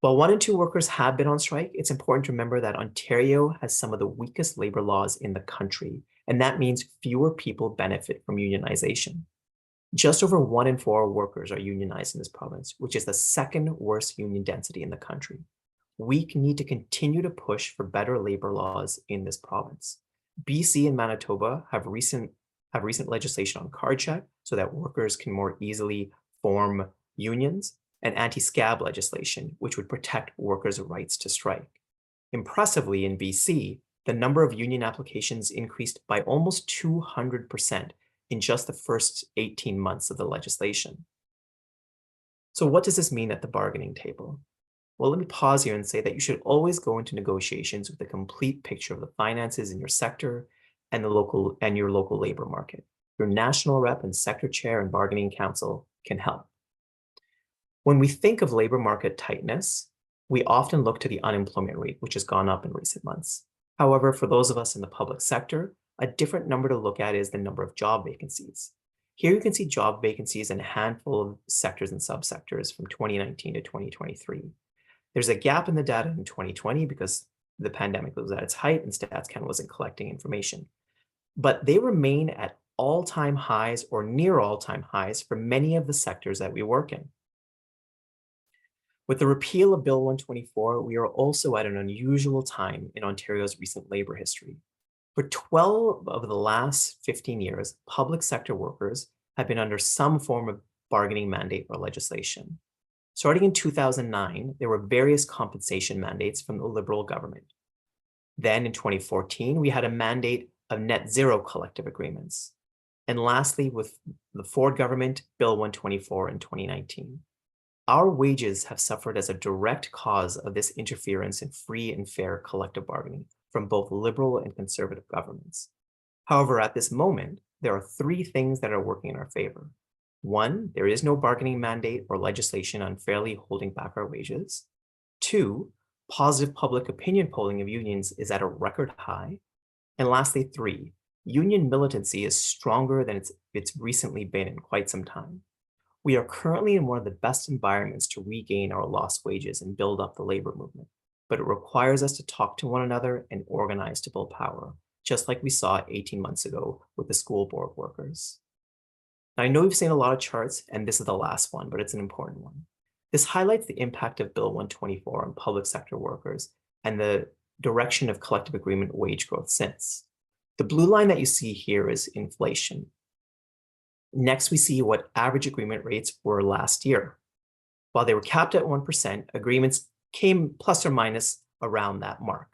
While 1 in 2 workers have been on strike, it's important to remember that Ontario has some of the weakest labor laws in the country, and that means fewer people benefit from unionization. Just over 1 in 4 workers are unionized in this province, which is the second worst union density in the country. We need to continue to push for better labor laws in this province. BC and Manitoba have recent legislation on card check so that workers can more easily form unions, and anti-scab legislation, which would protect workers' rights to strike. Impressively, in BC, the number of union applications increased by almost 200% in just the first 18 months of the legislation. So what does this mean at the bargaining table? Well, let me pause here and say that you should always go into negotiations with a complete picture of the finances in your sector and your local labor market. Your national rep and sector chair and bargaining council can help. When we think of labor market tightness, we often look to the unemployment rate, which has gone up in recent months. However, for those of us in the public sector, a different number to look at is the number of job vacancies. Here you can see job vacancies in a handful of sectors and subsectors from 2019 to 2023. There's a gap in the data in 2020 because the pandemic was at its height and StatsCan wasn't collecting information. But they remain at all-time highs or near all-time highs for many of the sectors that we work in. With the repeal of Bill 124, we are also at an unusual time in Ontario's recent labor history. For 12 of the last 15 years, public sector workers have been under some form of bargaining mandate or legislation. Starting in 2009, there were various compensation mandates from the Liberal government. Then in 2014, we had a mandate of net zero collective agreements. And lastly, with the Ford government, Bill 124 in 2019. Our wages have suffered as a direct cause of this interference in free and fair collective bargaining from both liberal and conservative governments. However, at this moment, there are three things that are working in our favor. One, there is no bargaining mandate or legislation unfairly holding back our wages. Two, positive public opinion polling of unions is at a record high. And lastly, three, union militancy is stronger than it's recently been in quite some time. We are currently in one of the best environments to regain our lost wages and build up the labor movement, but it requires us to talk to one another and organize to build power, just like we saw 18 months ago with the school board workers. Now, I know we've seen a lot of charts, and this is the last one, but it's an important one. This highlights the impact of Bill 124 on public sector workers and the direction of collective agreement wage growth since. The blue line that you see here is inflation. Next, we see what average agreement rates were last year. While they were capped at 1%, agreements came plus or minus around that mark.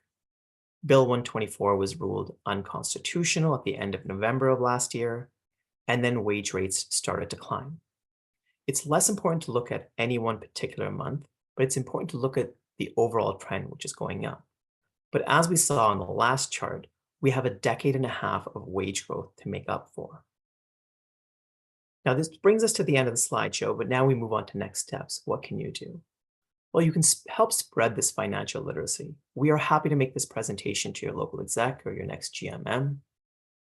Bill 124 was ruled unconstitutional at the end of November of last year, and then wage rates started to climb. It's less important to look at any one particular month, but it's important to look at the overall trend, which is going up. But as we saw on the last chart, we have a decade and a half of wage growth to make up for. Now, this brings us to the end of the slideshow, but now we move on to next steps. What can you do? Well, you can help spread this financial literacy. We are happy to make this presentation to your local exec or your next GMM.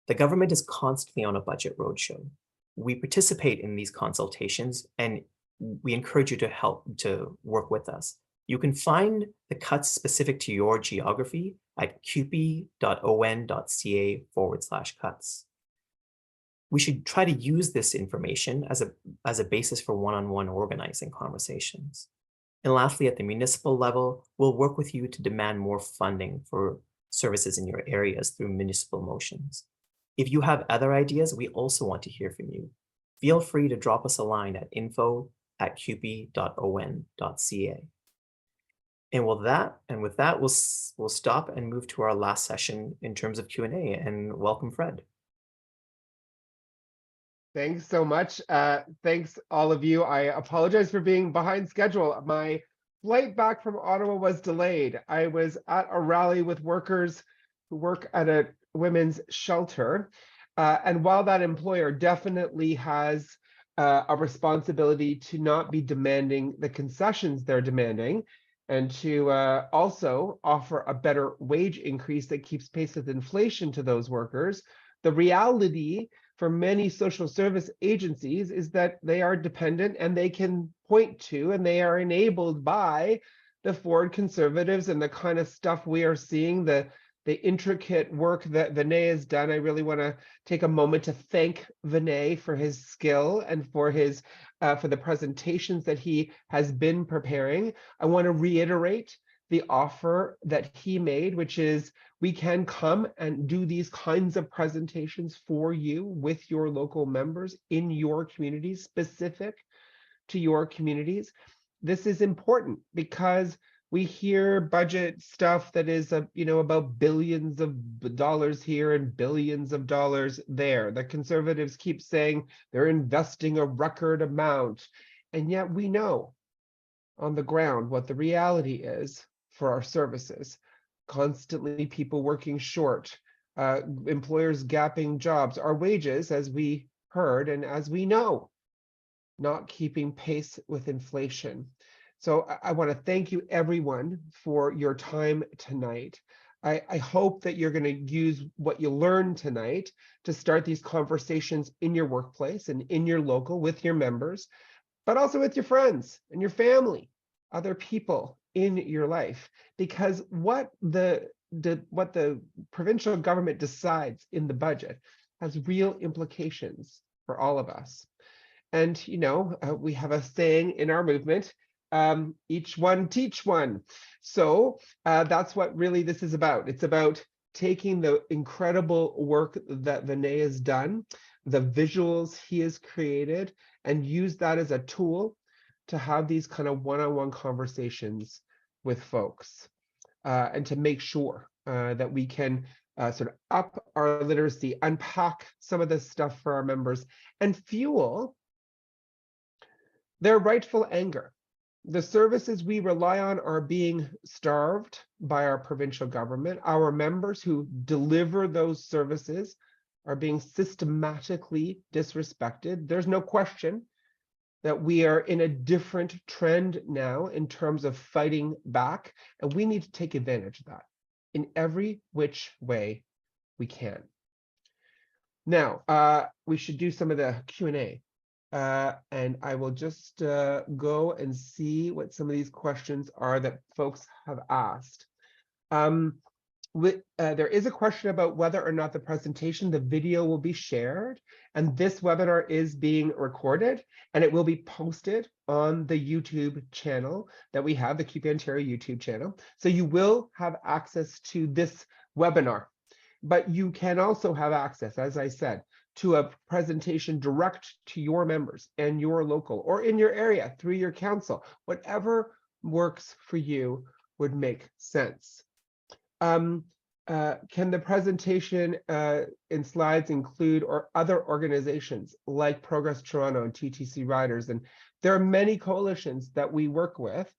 The government is constantly on a budget roadshow. We participate in these consultations, and we encourage you to help to work with us. You can find the cuts specific to your geography at cupi.on.ca/cuts. We should try to use this information as a basis for one-on-one organizing conversations. And lastly, at the municipal level, we'll work with you to demand more funding for services in your areas through municipal motions. If you have other ideas, we also want to hear from you. Feel free to drop us a line at info@cupi.on.ca. And with that, we'll stop and move to our last session in terms of Q&A, and welcome, Fred. Thanks so much. Thanks all of you. I apologize for being behind schedule. My flight back from Ottawa was delayed. I was at a rally with workers who work at a women's shelter. And while that employer definitely has a responsibility to not be demanding the concessions they're demanding, and to also offer a better wage increase that keeps pace with inflation to those workers, the reality for many social service agencies is that they are dependent, and they can point to, and they are enabled by the Ford Conservatives and the kind of stuff we are seeing, the intricate work that Vinay has done. I really want to take a moment to thank Vinay for his skill and for his for the presentations that he has been preparing. I want to reiterate the offer that he made, which is we can come and do these kinds of presentations for you with your local members in your communities, specific to your communities. This is important because we hear budget stuff that is about billions of dollars here and billions of dollars there. The Conservatives keep saying they're investing a record amount, and yet we know on the ground what the reality is for our services. Constantly people working short, employers gapping jobs, our wages, as we heard and as we know, not keeping pace with inflation. So I want to thank you everyone for your time tonight. I hope that you're going to use what you learned tonight to start these conversations in your workplace and in your local with your members, but also with your friends and your family, other people in your life, because what the provincial government decides in the budget has real implications for all of us. And we have a saying in our movement, each one teach one. So that's what really this is about. It's about taking the incredible work that Vinay has done, the visuals he has created, and use that as a tool to have these kind of one-on-one conversations with folks, and to make sure that we can sort of up our literacy, unpack some of this stuff for our members, and fuel their rightful anger. The services we rely on are being starved by our provincial government. Our members who deliver those services are being systematically disrespected. There's no question that we are in a different trend now in terms of fighting back, and we need to take advantage of that in every which way we can. Now, we should do some of the Q&A. And I will just go and see what some of these questions are that folks have asked. There is a question about whether or not the presentation, the video will be shared, and this webinar is being recorded, and it will be posted on the YouTube channel that we have, the QP Ontario YouTube channel. So you will have access to this webinar, but you can also have access, as I said, to a presentation direct to your members and your local or in your area through your council. Whatever works for you would make sense. Can the presentation in slides include or other organizations like Progress Toronto and TTC Riders? And there are many coalitions that we work with,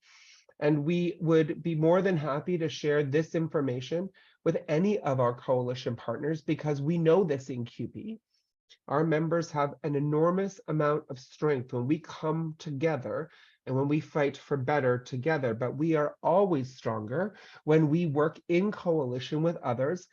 and we would be more than happy to share this information with any of our coalition partners, because we know this in QP. Our members have an enormous amount of strength when we come together and when we fight for better together, but we are always stronger when we work in coalition with others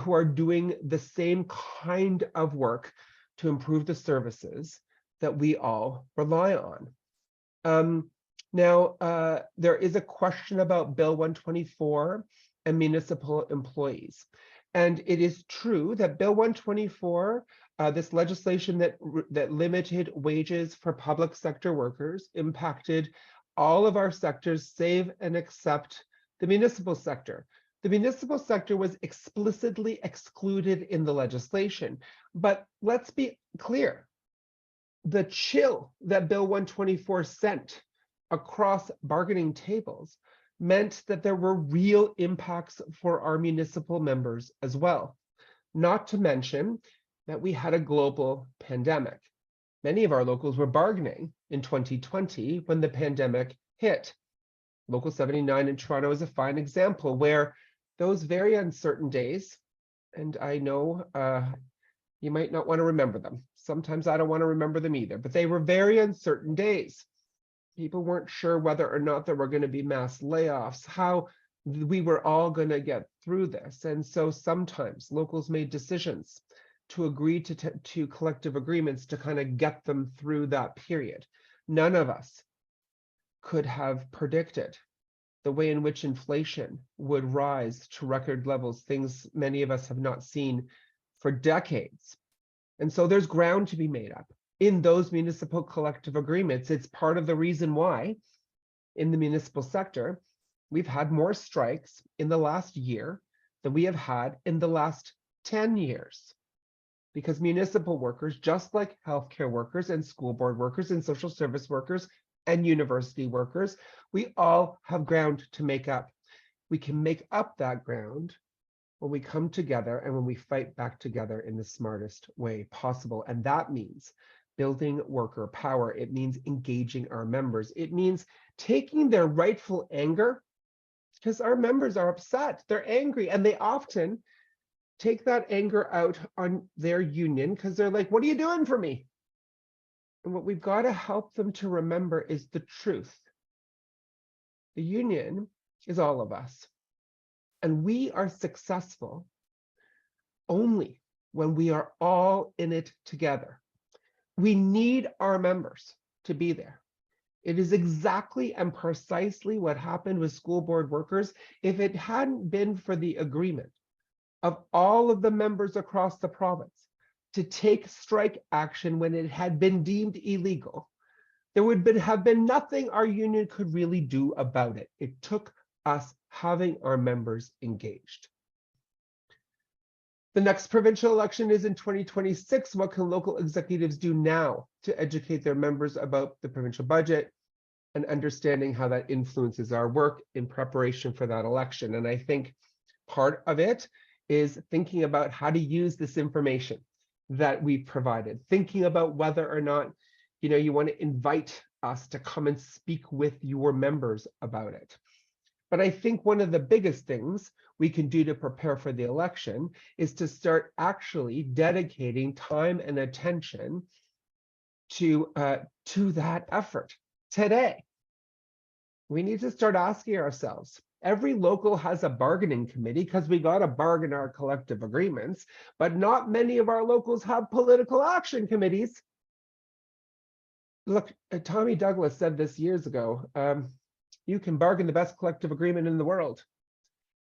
who are doing the same kind of work to improve the services that we all rely on. Now, there is a question about Bill 124 and municipal employees. And it is true that Bill 124, this legislation that limited wages for public sector workers, impacted all of our sectors, save and except the municipal sector. The municipal sector was explicitly excluded in the legislation. But let's be clear, the chill that Bill 124 sent across bargaining tables meant that there were real impacts for our municipal members as well. Not to mention that we had a global pandemic. Many of our locals were bargaining in 2020 when the pandemic hit. Local 79 in Toronto is a fine example where those very uncertain days, and I know you might not want to remember them. Sometimes I don't want to remember them either, but they were very uncertain days. People weren't sure whether or not there were going to be mass layoffs, how we were all going to get through this. And so sometimes locals made decisions to agree to collective agreements to kind of get them through that period. None of us could have predicted the way in which inflation would rise to record levels, things many of us have not seen for decades. And so there's ground to be made up in those municipal collective agreements. It's part of the reason why in the municipal sector, we've had more strikes in the last year than we have had in the last 10 years. Because municipal workers, just like healthcare workers and school board workers and social service workers and university workers, we all have ground to make up. We can make up that ground when we come together and when we fight back together in the smartest way possible. And that means building worker power. It means engaging our members. It means taking their rightful anger, because our members are upset, they're angry, and they often take that anger out on their union because they're like, what are you doing for me? And what we've got to help them to remember is the truth. The union is all of us. And we are successful only when we are all in it together. We need our members to be there. It is exactly and precisely what happened with school board workers. If it hadn't been for the agreement of all of the members across the province to take strike action when it had been deemed illegal, there would have been nothing our union could really do about it. It took us having our members engaged. The next provincial election is in 2026. What can local executives do now to educate their members about the provincial budget and understanding how that influences our work in preparation for that election? And I think part of it is thinking about how to use this information that we've provided, thinking about whether or not you want to invite us to come and speak with your members about it. But I think one of the biggest things we can do to prepare for the election is to start actually dedicating time and attention to that effort today. We need to start asking ourselves, every local has a bargaining committee because we got to bargain our collective agreements, but not many of our locals have political action committees. Look, Tommy Douglas said this years ago, you can bargain the best collective agreement in the world.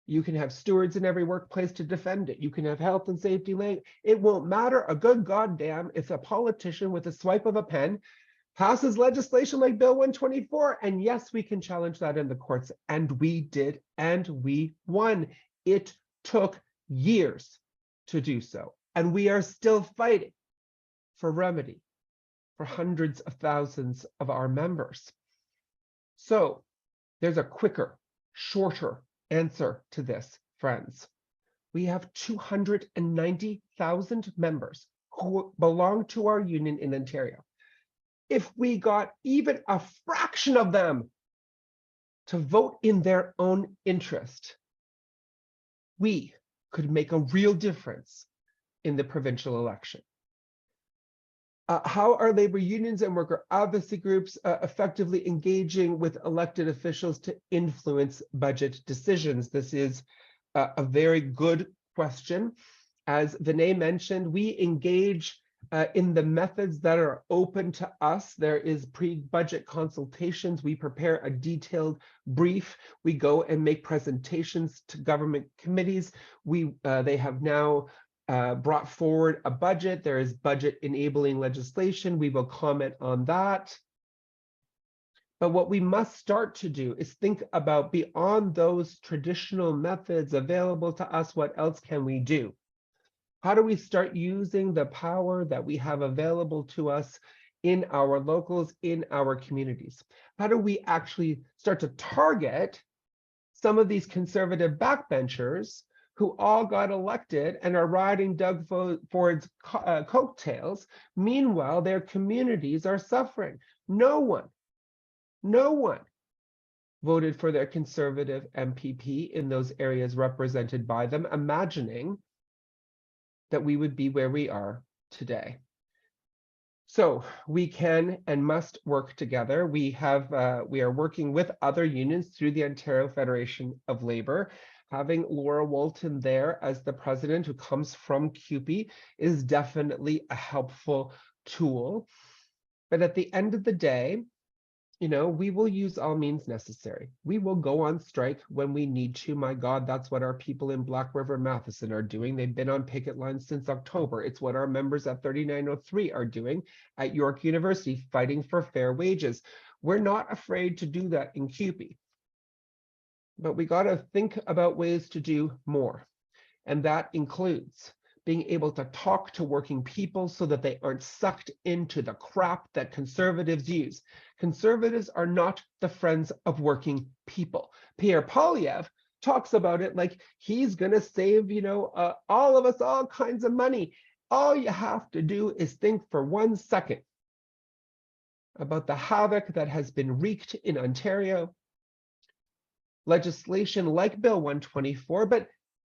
You can have stewards in every workplace to defend it. You can have health and safety language. It won't matter a good goddamn if a politician with a swipe of a pen passes legislation like Bill 124. And yes, we can challenge that in the courts. And we did, and we won. It took years to do so. And we are still fighting for remedy for hundreds of thousands of our members. So there's a quicker, shorter answer to this, friends. We have 290,000 members who belong to our union in Ontario. If we got even a fraction of them to vote in their own interest, we could make a real difference in the provincial election. How are labor unions and worker advocacy groups effectively engaging with elected officials to influence budget decisions? This is a very good question. As Vinay mentioned, we engage in the methods that are open to us. There is pre-budget consultations. We prepare a detailed brief. We go and make presentations to government committees. They have now brought forward a budget. There is budget enabling legislation. We will comment on that. But what we must start to do is think about, beyond those traditional methods available to us, what else can we do? How do we start using the power that we have available to us in our locals, in our communities? How do we actually start to target some of these conservative backbenchers who all got elected and are riding Doug Ford's coattails? Meanwhile, their communities are suffering. No one voted for their conservative MPP in those areas represented by them, imagining that we would be where we are today. So we can and must work together. We are working with other unions through the Ontario Federation of Labour. Having Laura Walton there as the president, who comes from CUPE, is definitely a helpful tool. But at the end of the day, we will use all means necessary. We will go on strike when we need to. My God, that's what our people in Black River Matheson are doing. They've been on picket lines since October. It's what our members at 3903 are doing at York University, fighting for fair wages. We're not afraid to do that in CUPE. But we got to think about ways to do more. And that includes being able to talk to working people so that they aren't sucked into the crap that conservatives use. Conservatives are not the friends of working people. Pierre Poilievre talks about it like he's going to save, all of us all kinds of money. All you have to do is think for 1 second about the havoc that has been wreaked in Ontario. Legislation like Bill 124, but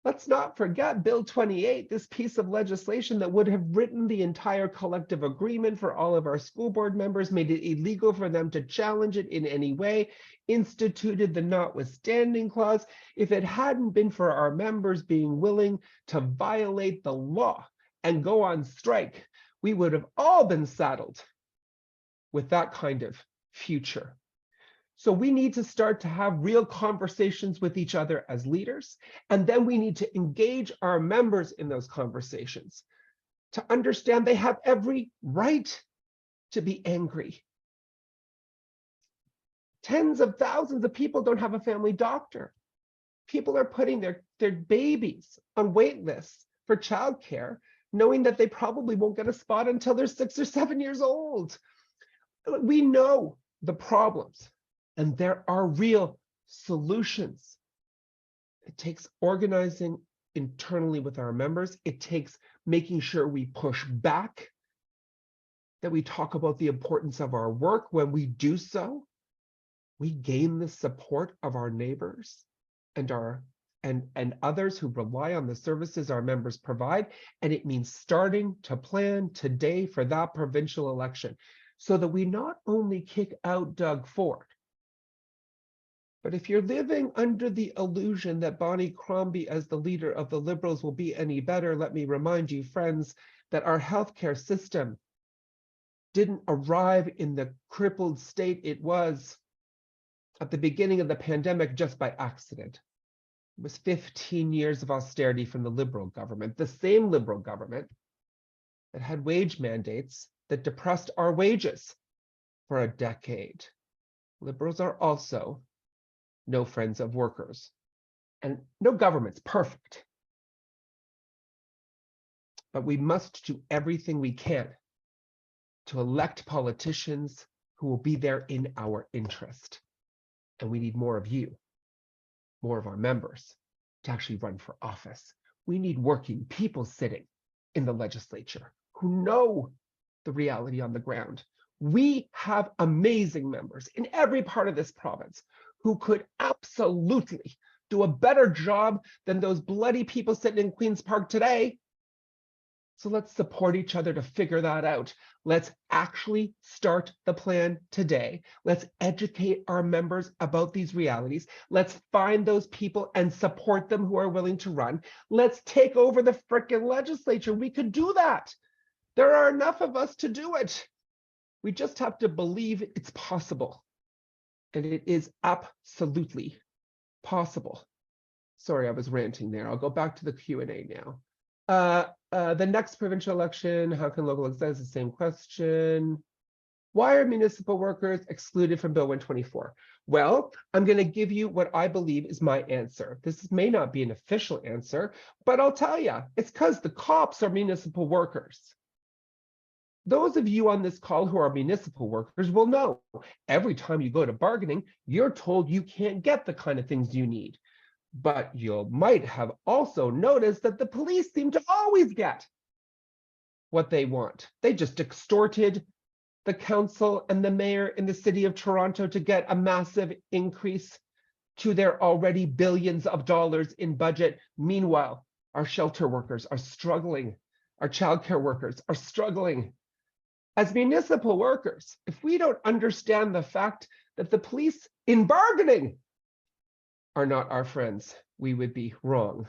let's not forget Bill 28, this piece of legislation that would have written the entire collective agreement for all of our school board members, made it illegal for them to challenge it in any way, instituted the notwithstanding clause. If it hadn't been for our members being willing to violate the law and go on strike, we would have all been saddled with that kind of future. So we need to start to have real conversations with each other as leaders, and then we need to engage our members in those conversations to understand they have every right to be angry. Tens of thousands of people don't have a family doctor. People are putting their babies on wait lists for childcare, knowing that they probably won't get a spot until they're 6 or 7 years old. We know the problems. And there are real solutions. It takes organizing internally with our members. It takes making sure we push back that we talk about the importance of our work. When we do so, we gain the support of our neighbors and others who rely on the services our members provide. And it means starting to plan today for that provincial election so that we not only kick out Doug Ford, but if you're living under the illusion that Bonnie Crombie as the leader of the Liberals will be any better, let me remind you, friends, that our healthcare system didn't arrive in the crippled state it was at the beginning of the pandemic just by accident. It was 15 years of austerity from the Liberal government, the same Liberal government that had wage mandates that depressed our wages for a decade. Liberals are also no friends of workers, and no government's perfect. But we must do everything we can to elect politicians who will be there in our interest. And we need more of you, more of our members, to actually run for office. We need working people sitting in the legislature who know the reality on the ground. We have amazing members in every part of this province who could absolutely do a better job than those bloody people sitting in Queen's Park today. So let's support each other to figure that out. Let's actually start the plan today. Let's educate our members about these realities. Let's find those people and support them who are willing to run. Let's take over the frickin' legislature. We could do that. There are enough of us to do it. We just have to believe it's possible. And it is absolutely possible. Sorry, I was ranting there. I'll go back to the Q&A now. The next provincial election, how can local exist? The same question. Why are municipal workers excluded from Bill 124? Well, I'm going to give you what I believe is my answer. This may not be an official answer, but I'll tell you, it's because the cops are municipal workers. Those of you on this call who are municipal workers will know every time you go to bargaining, you're told you can't get the kind of things you need. But you might have also noticed that the police seem to always get what they want. They just extorted the council and the mayor in the city of Toronto to get a massive increase to their already billions of dollars in budget. Meanwhile, our shelter workers are struggling. Our childcare workers are struggling. As municipal workers, if we don't understand the fact that the police in bargaining are not our friends, we would be wrong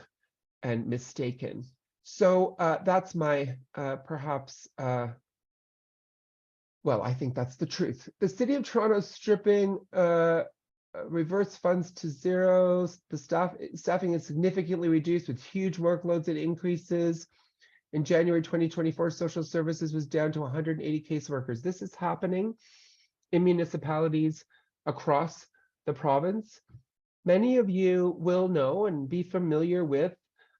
and mistaken. So that's my perhaps, well, I think that's the truth. The City of Toronto stripping reverse funds to zero. The staffing is significantly reduced with huge workloads and increases. In January 2024, social services was down to 180 caseworkers. This is happening in municipalities across the province. Many of you will know and be familiar with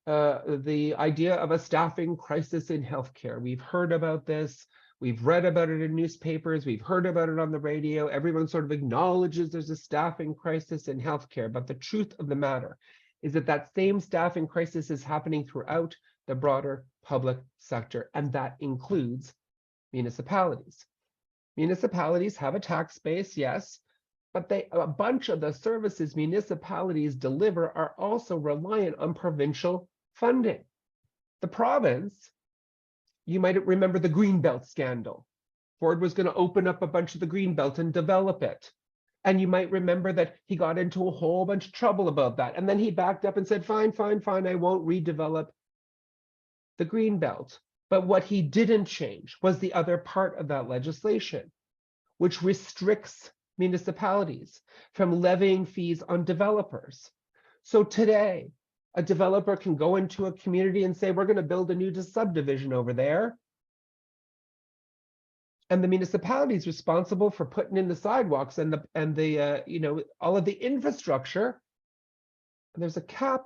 the idea of a staffing crisis in healthcare. We've heard about this. We've read about it in newspapers. We've heard about it on the radio. Everyone sort of acknowledges there's a staffing crisis in healthcare. But the truth of the matter is that that same staffing crisis is happening throughout the broader public sector, and that includes municipalities. Municipalities have a tax base, yes, but a bunch of the services municipalities deliver are also reliant on provincial funding. The province, you might remember the Greenbelt scandal. Ford was going to open up a bunch of the Greenbelt and develop it. And you might remember that he got into a whole bunch of trouble about that. And then he backed up and said, fine, fine, fine, I won't redevelop the Greenbelt. But what he didn't change was the other part of that legislation, which restricts municipalities from levying fees on developers. So today, a developer can go into a community and say, we're going to build a new subdivision over there. And the municipality is responsible for putting in the sidewalks and the you know, all of the infrastructure. And there's a cap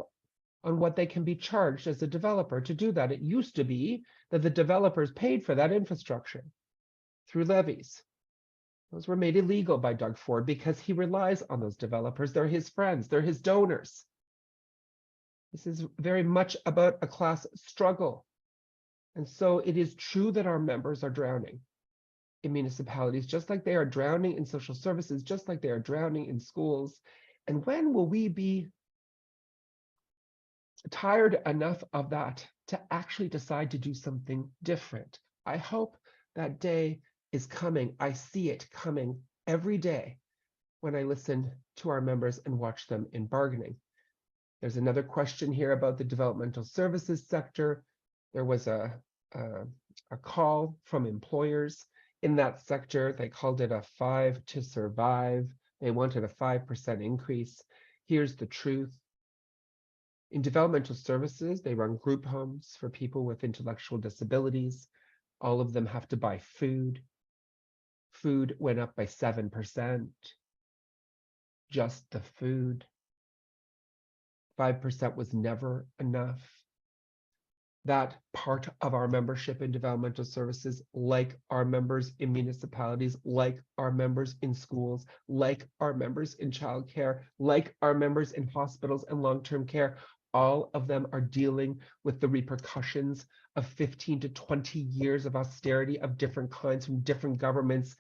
on what they can be charged as a developer to do that. It used to be that the developers paid for that infrastructure through levies. Those were made illegal by Doug Ford because he relies on those developers. They're his friends, they're his donors. This is very much about a class struggle. And so it is true that our members are drowning. in municipalities, just like they are drowning in social services, just like they are drowning in schools. And when will we be tired enough of that to actually decide to do something different? I hope that day is coming. I see it coming every day when I listen to our members and watch them in bargaining. There's another question here about the developmental services sector. There was a call from employers in that sector. They called it a 5 to survive. They wanted a 5% increase. Here's the truth. In developmental services, they run group homes for people with intellectual disabilities. All of them have to buy food. Food went up by 7%. Just the food. 5% was never enough. That part of our membership in developmental services, like our members in municipalities, like our members in schools, like our members in childcare, like our members in hospitals and long-term care, all of them are dealing with the repercussions of 15 to 20 years of austerity of different kinds from different governments.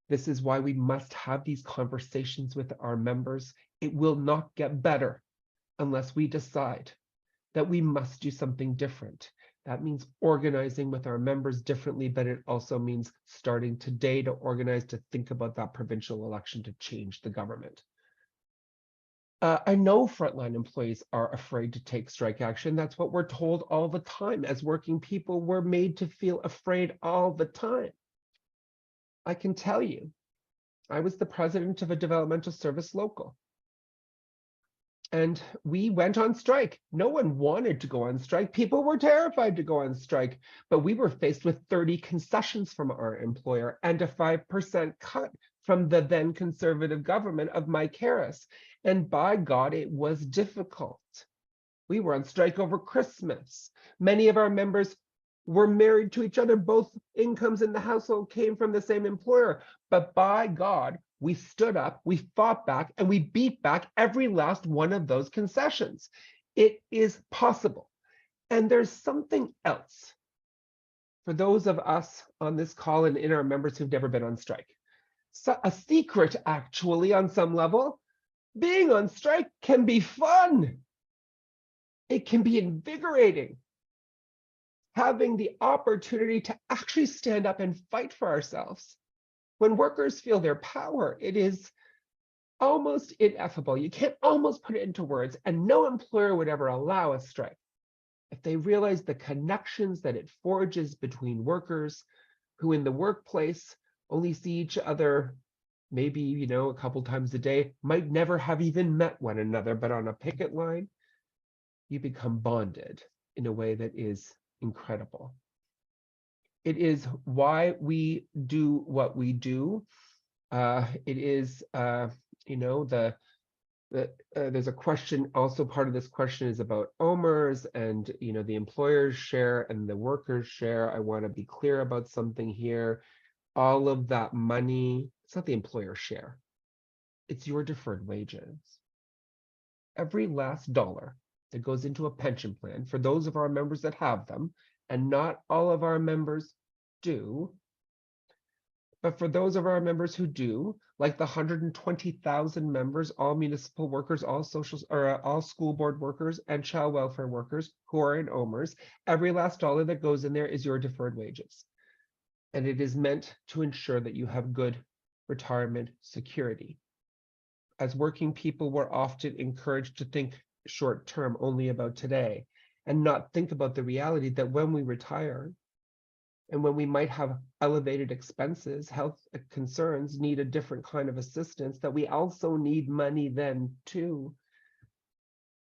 This is why we must have these conversations with our members. It will not get better unless we decide that we must do something different. That means organizing with our members differently, but it also means starting today to organize, to think about that provincial election to change the government. I know frontline employees are afraid to take strike action. That's what we're told all the time. As working people, we're made to feel afraid all the time. I can tell you, I was the president of a developmental service local. And we went on strike. No one wanted to go on strike. People were terrified to go on strike, but we were faced with 30 concessions from our employer and a 5% cut from the then conservative government of Mike Harris. And by God, it was difficult. We were on strike over Christmas. Many of our members were married to each other. Both incomes in the household came from the same employer. But by God, we stood up, we fought back, and we beat back every last one of those concessions. It is possible. And there's something else for those of us on this call and in our members who've never been on strike. So a secret, actually, on some level. Being on strike can be fun. It can be invigorating. Having the opportunity to actually stand up and fight for ourselves. When workers feel their power, it is almost ineffable. You can't almost put it into words, and no employer would ever allow a strike if they realize the connections that it forges between workers who in the workplace only see each other maybe, a couple times a day, might never have even met one another, but on a picket line, you become bonded in a way that is incredible. It is why we do what we do. It is, there's a question, also part of this question is about OMERS and, the employer's share and the worker's share. I want to be clear about something here. All of that money, it's not the employer's share. It's your deferred wages. Every last dollar that goes into a pension plan, for those of our members that have them, and not all of our members do, but for those of our members who do, like the 120,000 members, all municipal workers, all all school board workers and child welfare workers who are in OMERS, every last dollar that goes in there is your deferred wages. And it is meant to ensure that you have good retirement security. As working people, we're often encouraged to think short term, only about today, and not think about the reality that when we retire, and when we might have elevated expenses, health concerns, need a different kind of assistance, that we also need money then too.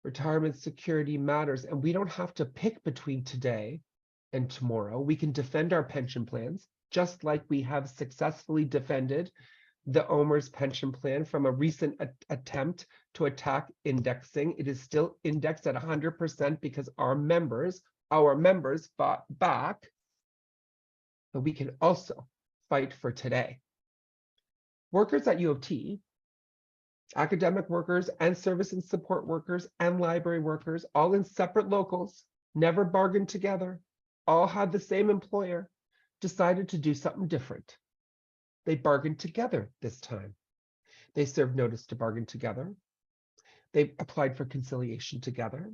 Retirement security matters, and we don't have to pick between today and tomorrow. We can defend our pension plans, just like we have successfully defended the OMERS pension plan from a recent attempt to attack indexing. It is still indexed at 100% because our members fought back. But we can also fight for today. Workers at U of T, academic workers and service and support workers and library workers, all in separate locals, never bargained together, all had the same employer, decided to do something different. They bargained together this time. They served notice to bargain together. They applied for conciliation together.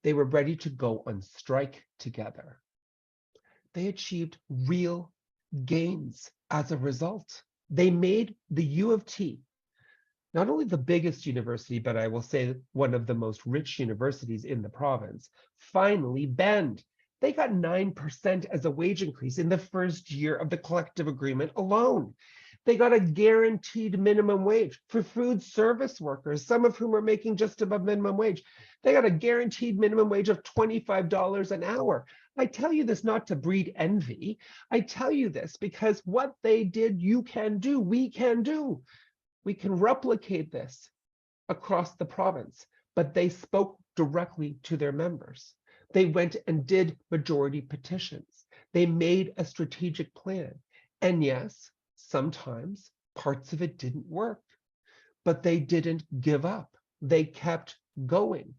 They were ready to go on strike together. They achieved real gains as a result. They made the U of T not only the biggest university, but I will say one of the most rich universities in the province, finally bend. They got 9% as a wage increase in the first year of the collective agreement alone. They got a guaranteed minimum wage for food service workers, some of whom are making just above minimum wage. They got a guaranteed minimum wage of $25 an hour. I tell you this not to breed envy. I tell you this because what they did, you can do, we can do. We can replicate this across the province, but they spoke directly to their members. They went and did majority petitions. They made a strategic plan. And yes, sometimes parts of it didn't work, but they didn't give up. They kept going.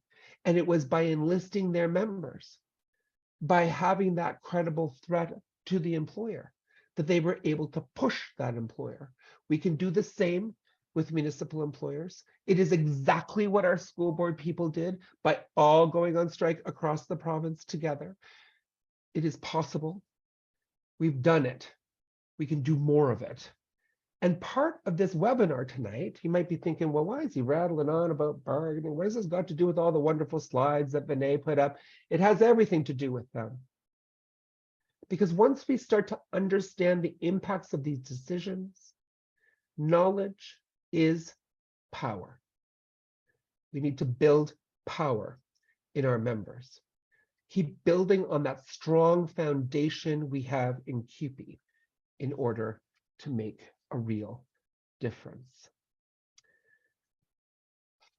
And it was by enlisting their members, by having that credible threat to the employer, that they were able to push that employer. We can do the same with municipal employers. It is exactly what our school board people did by all going on strike across the province together. It is possible. We've done it. We can do more of it. And part of this webinar tonight, you might be thinking, well, why is he rattling on about bargaining? What has this got to do with all the wonderful slides that Vinay put up? It has everything to do with them. Because once we start to understand the impacts of these decisions, knowledge is power. We need to build power in our members. Keep building on that strong foundation we have in CUPE in order to make a real difference.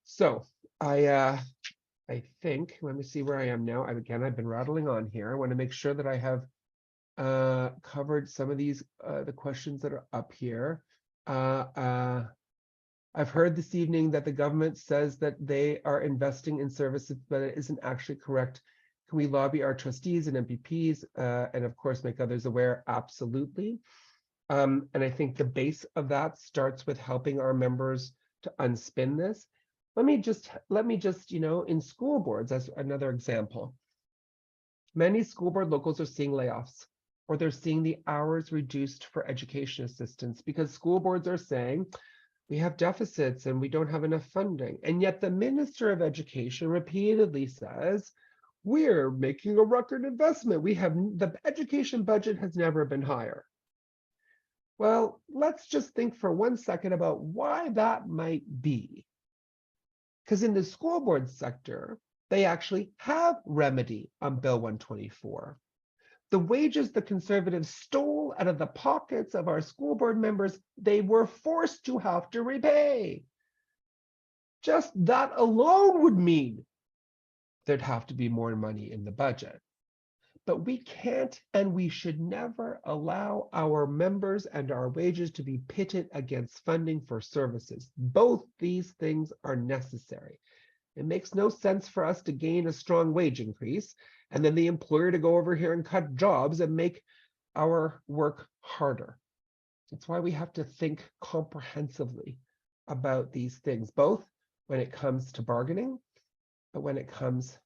So I think, let me see where I am now. I've been rattling on here. I want to make sure that I have covered some of these, the questions that are up here. I've heard this evening that the government says that they are investing in services, but it isn't actually correct. Can we lobby our trustees and MPPs and of course make others aware? Absolutely. And I think the base of that starts with helping our members to unspin this. Let me just, in school boards, as another example, many school board locals are seeing layoffs, or they're seeing the hours reduced for education assistants because school boards are saying, we have deficits and we don't have enough funding. And yet the Minister of Education repeatedly says, we're making a record investment. The education budget has never been higher. Well, let's just think for 1 second about why that might be. Because in the school board sector, they actually have remedy on Bill 124. The wages the Conservatives stole out of the pockets of our school board members, they were forced to have to repay. Just that alone would mean there'd have to be more money in the budget. But we can't and we should never allow our members and our wages to be pitted against funding for services. Both these things are necessary. It makes no sense for us to gain a strong wage increase and then the employer to go over here and cut jobs and make our work harder. That's why we have to think comprehensively about these things, both when it comes to bargaining, but when it comes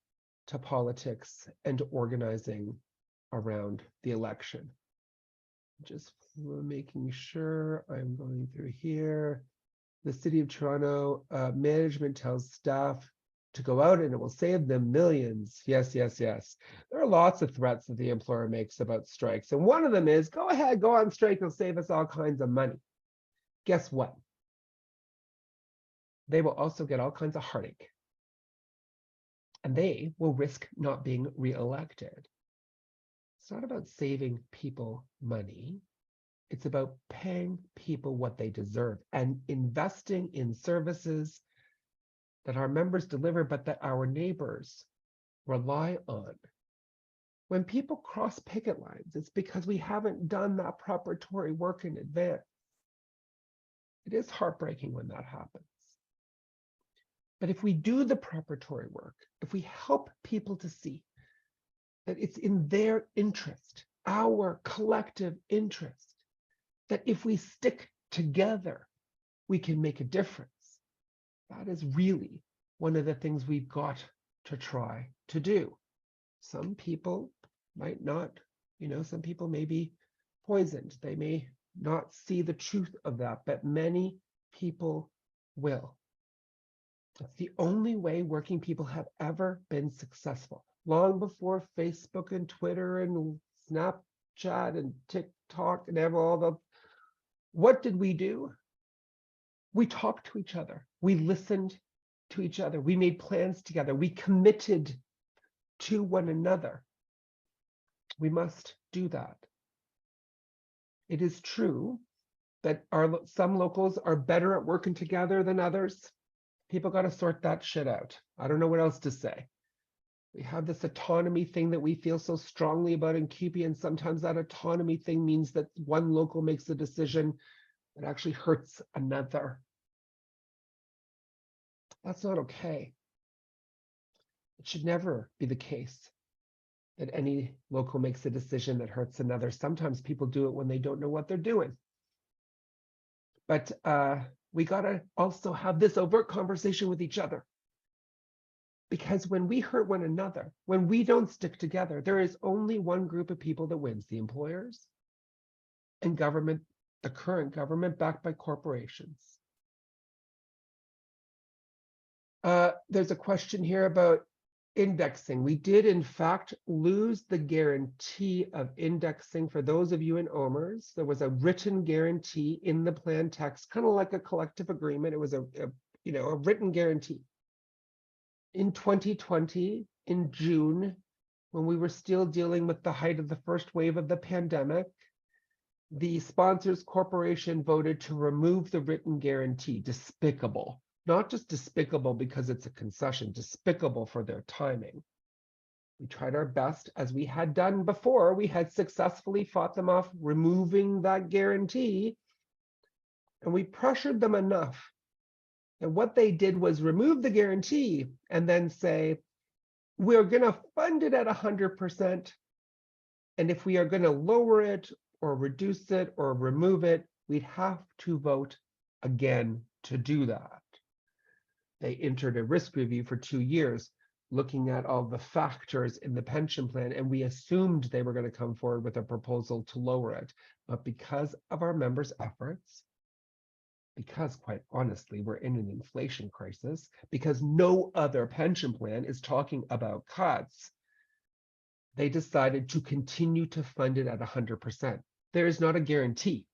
to politics and organizing around the election. Just making sure I'm going through here. The City of Toronto management tells staff to go out and it will save them millions. Yes, yes, yes. There are lots of threats that the employer makes about strikes. And one of them is, go ahead, go on strike, it'll save us all kinds of money. Guess what? They will also get all kinds of heartache. And they will risk not being reelected. It's not about saving people money. It's about paying people what they deserve and investing in services that our members deliver, but that our neighbors rely on. When people cross picket lines, it's because we haven't done that preparatory work in advance. It is heartbreaking when that happens. But if we do the preparatory work, if we help people to see that it's in their interest, our collective interest, that if we stick together, we can make a difference. That is really one of the things we've got to try to do. Some people might not, some people may be poisoned. They may not see the truth of that, but many people will. It's the only way working people have ever been successful. Long before Facebook and Twitter and Snapchat and TikTok and all the, what did we do? We talked to each other. We listened to each other. We made plans together. We committed to one another. We must do that. It is true that some locals are better at working together than others. People got to sort that shit out. I don't know what else to say. We have this autonomy thing that we feel so strongly about in CUPE, and sometimes that autonomy thing means that one local makes a decision that actually hurts another. That's not okay. It should never be the case that any local makes a decision that hurts another. Sometimes people do it when they don't know what they're doing. But we gotta also have this overt conversation with each other. Because when we hurt one another, when we don't stick together, there is only one group of people that wins: the employers and government, the current government backed by corporations. There's a question here about indexing. We did, in fact, lose the guarantee of indexing for those of you in OMERS. There was a written guarantee in the plan text, kind of like a collective agreement. It was a written guarantee. In 2020, in June, when we were still dealing with the height of the first wave of the pandemic, the sponsors corporation voted to remove the written guarantee. Despicable. Not just despicable because it's a concession, despicable for their timing. We tried our best, as we had done before. We had successfully fought them off, removing that guarantee. And we pressured them enough. And what they did was remove the guarantee and then say, we're going to fund it at 100%. And if we are going to lower it or reduce it or remove it, we'd have to vote again to do that. They entered a risk review for 2 years, looking at all the factors in the pension plan, and we assumed they were going to come forward with a proposal to lower it. But because of our members' efforts, because quite honestly, we're in an inflation crisis, because no other pension plan is talking about cuts, they decided to continue to fund it at 100%. There is not a guarantee.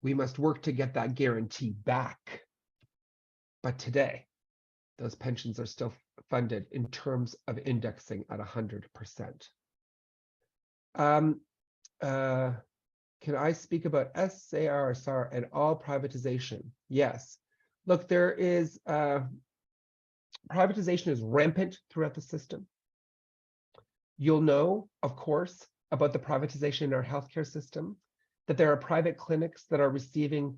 We must work to get that guarantee back. But today, those pensions are still funded in terms of indexing at 100%. Can I speak about SARSR and all privatization? Yes. Look, there is privatization is rampant throughout the system. You'll know, of course, about the privatization in our healthcare system, that there are private clinics that are receiving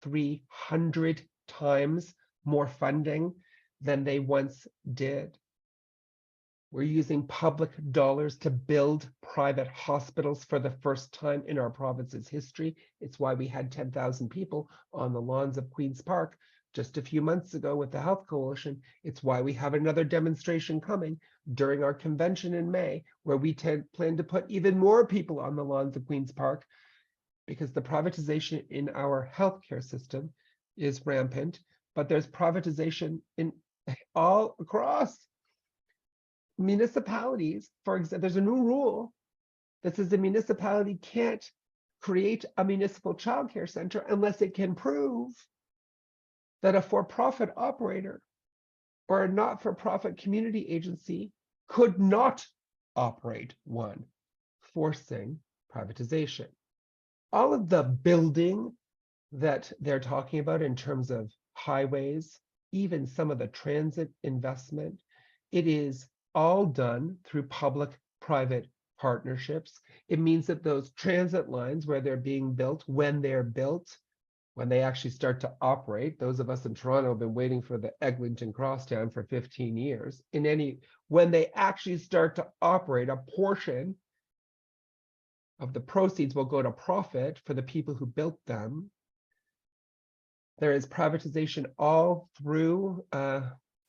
200-300 times more funding than they once did. We're using public dollars to build private hospitals for the first time in our province's history. It's why we had 10,000 people on the lawns of Queen's Park just a few months ago with the Health Coalition. It's why we have another demonstration coming during our convention in May, where we plan to put even more people on the lawns of Queen's Park, because the privatization in our healthcare system is rampant, but there's privatization in all across municipalities. For example, there's a new rule that says the municipality can't create a municipal childcare center unless it can prove that a for-profit operator or a not-for-profit community agency could not operate one, forcing privatization. All of the building that they're talking about in terms of highways, even some of the transit investment, it is all done through public-private partnerships. It means that those transit lines where they're being built, when they're built, when they actually start to operate, those of us in Toronto have been waiting for the Eglinton Crosstown for 15 years. When they actually start to operate, a portion of the proceeds will go to profit for the people who built them. There is privatization all through,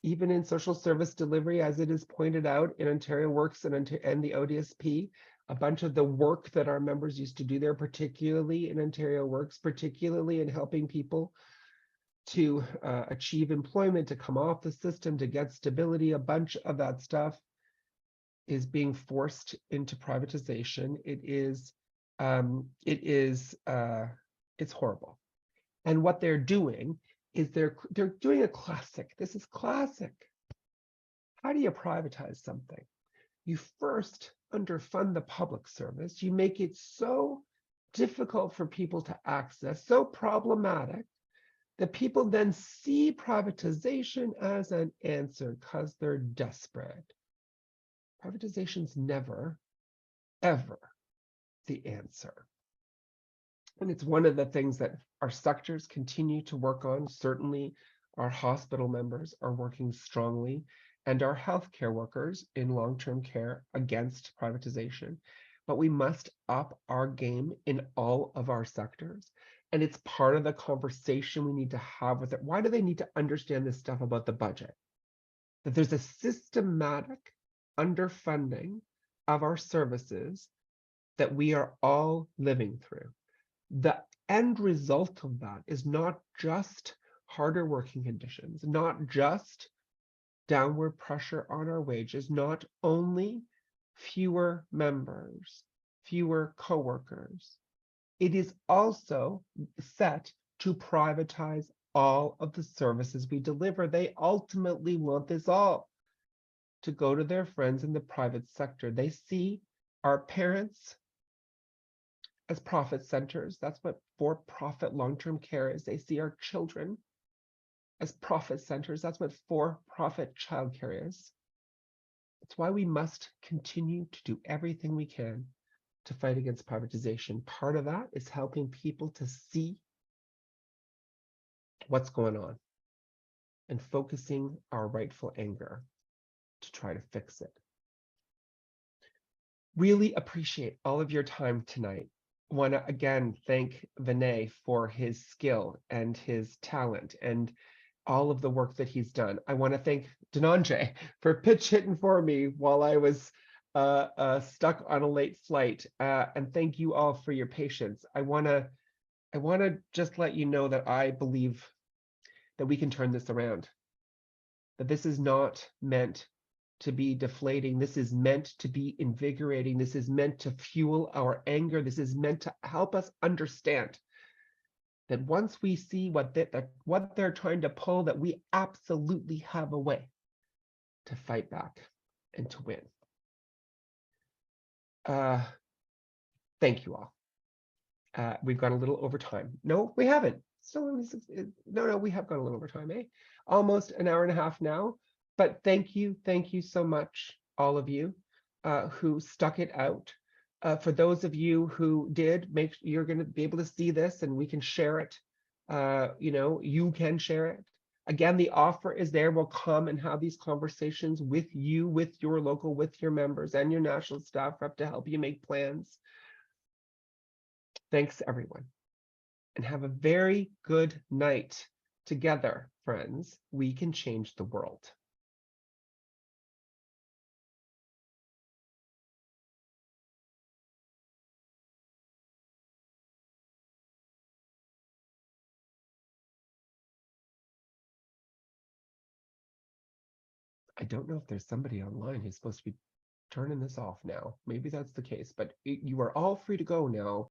even in social service delivery, as it is pointed out in Ontario Works and the ODSP. A bunch of the work that our members used to do there, particularly in Ontario Works, particularly in helping people to achieve employment, to come off the system, to get stability, a bunch of that stuff is being forced into privatization. It's horrible. And what they're doing is they're doing a classic. This is classic. How do you privatize something? You first underfund the public service. You make it so difficult for people to access, so problematic, that people then see privatization as an answer because they're desperate. Privatization's never, ever the answer. And it's one of the things that our sectors continue to work on. Certainly, our hospital members are working strongly, and our healthcare workers in long-term care against privatization. But we must up our game in all of our sectors. And it's part of the conversation we need to have with it. Why do they need to understand this stuff about the budget? That there's a systematic underfunding of our services that we are all living through. The end result of that is not just harder working conditions, not just downward pressure on our wages, not only fewer members, fewer coworkers. It is also set to privatize all of the services we deliver. They ultimately want this all to go to their friends in the private sector. They see our parents as profit centers. That's what for-profit long-term care is. They see our children as profit centers. That's what for-profit childcare is. That's why we must continue to do everything we can to fight against privatization. Part of that is helping people to see what's going on and focusing our rightful anger to try to fix it. Really appreciate all of your time tonight. Want to again thank Vinay for his skill and his talent and all of the work that he's done. I want to thank Dhananjay for pitch hitting for me while I was stuck on a late flight. And thank you all for your patience. I want to just let you know that I believe that we can turn this around. That this is not meant to be deflating. This is meant to be invigorating. This is meant to fuel our anger. This is meant to help us understand that once we see what they're trying to pull, that we absolutely have a way to fight back and to win. Thank you all. We've gone a little over time. No, we haven't. Still, no, we have gone a little over time, eh? Almost an hour and a half now. But thank you so much, all of you who stuck it out. For those of you who did, you're going to be able to see this, and we can share it. You can share it. Again, the offer is there. We'll come and have these conversations with you, with your local, with your members and your national staff rep to help you make plans. Thanks, everyone. And have a very good night together, friends. We can change the world. I don't know if there's somebody online who's supposed to be turning this off now. Maybe that's the case, but you are all free to go now.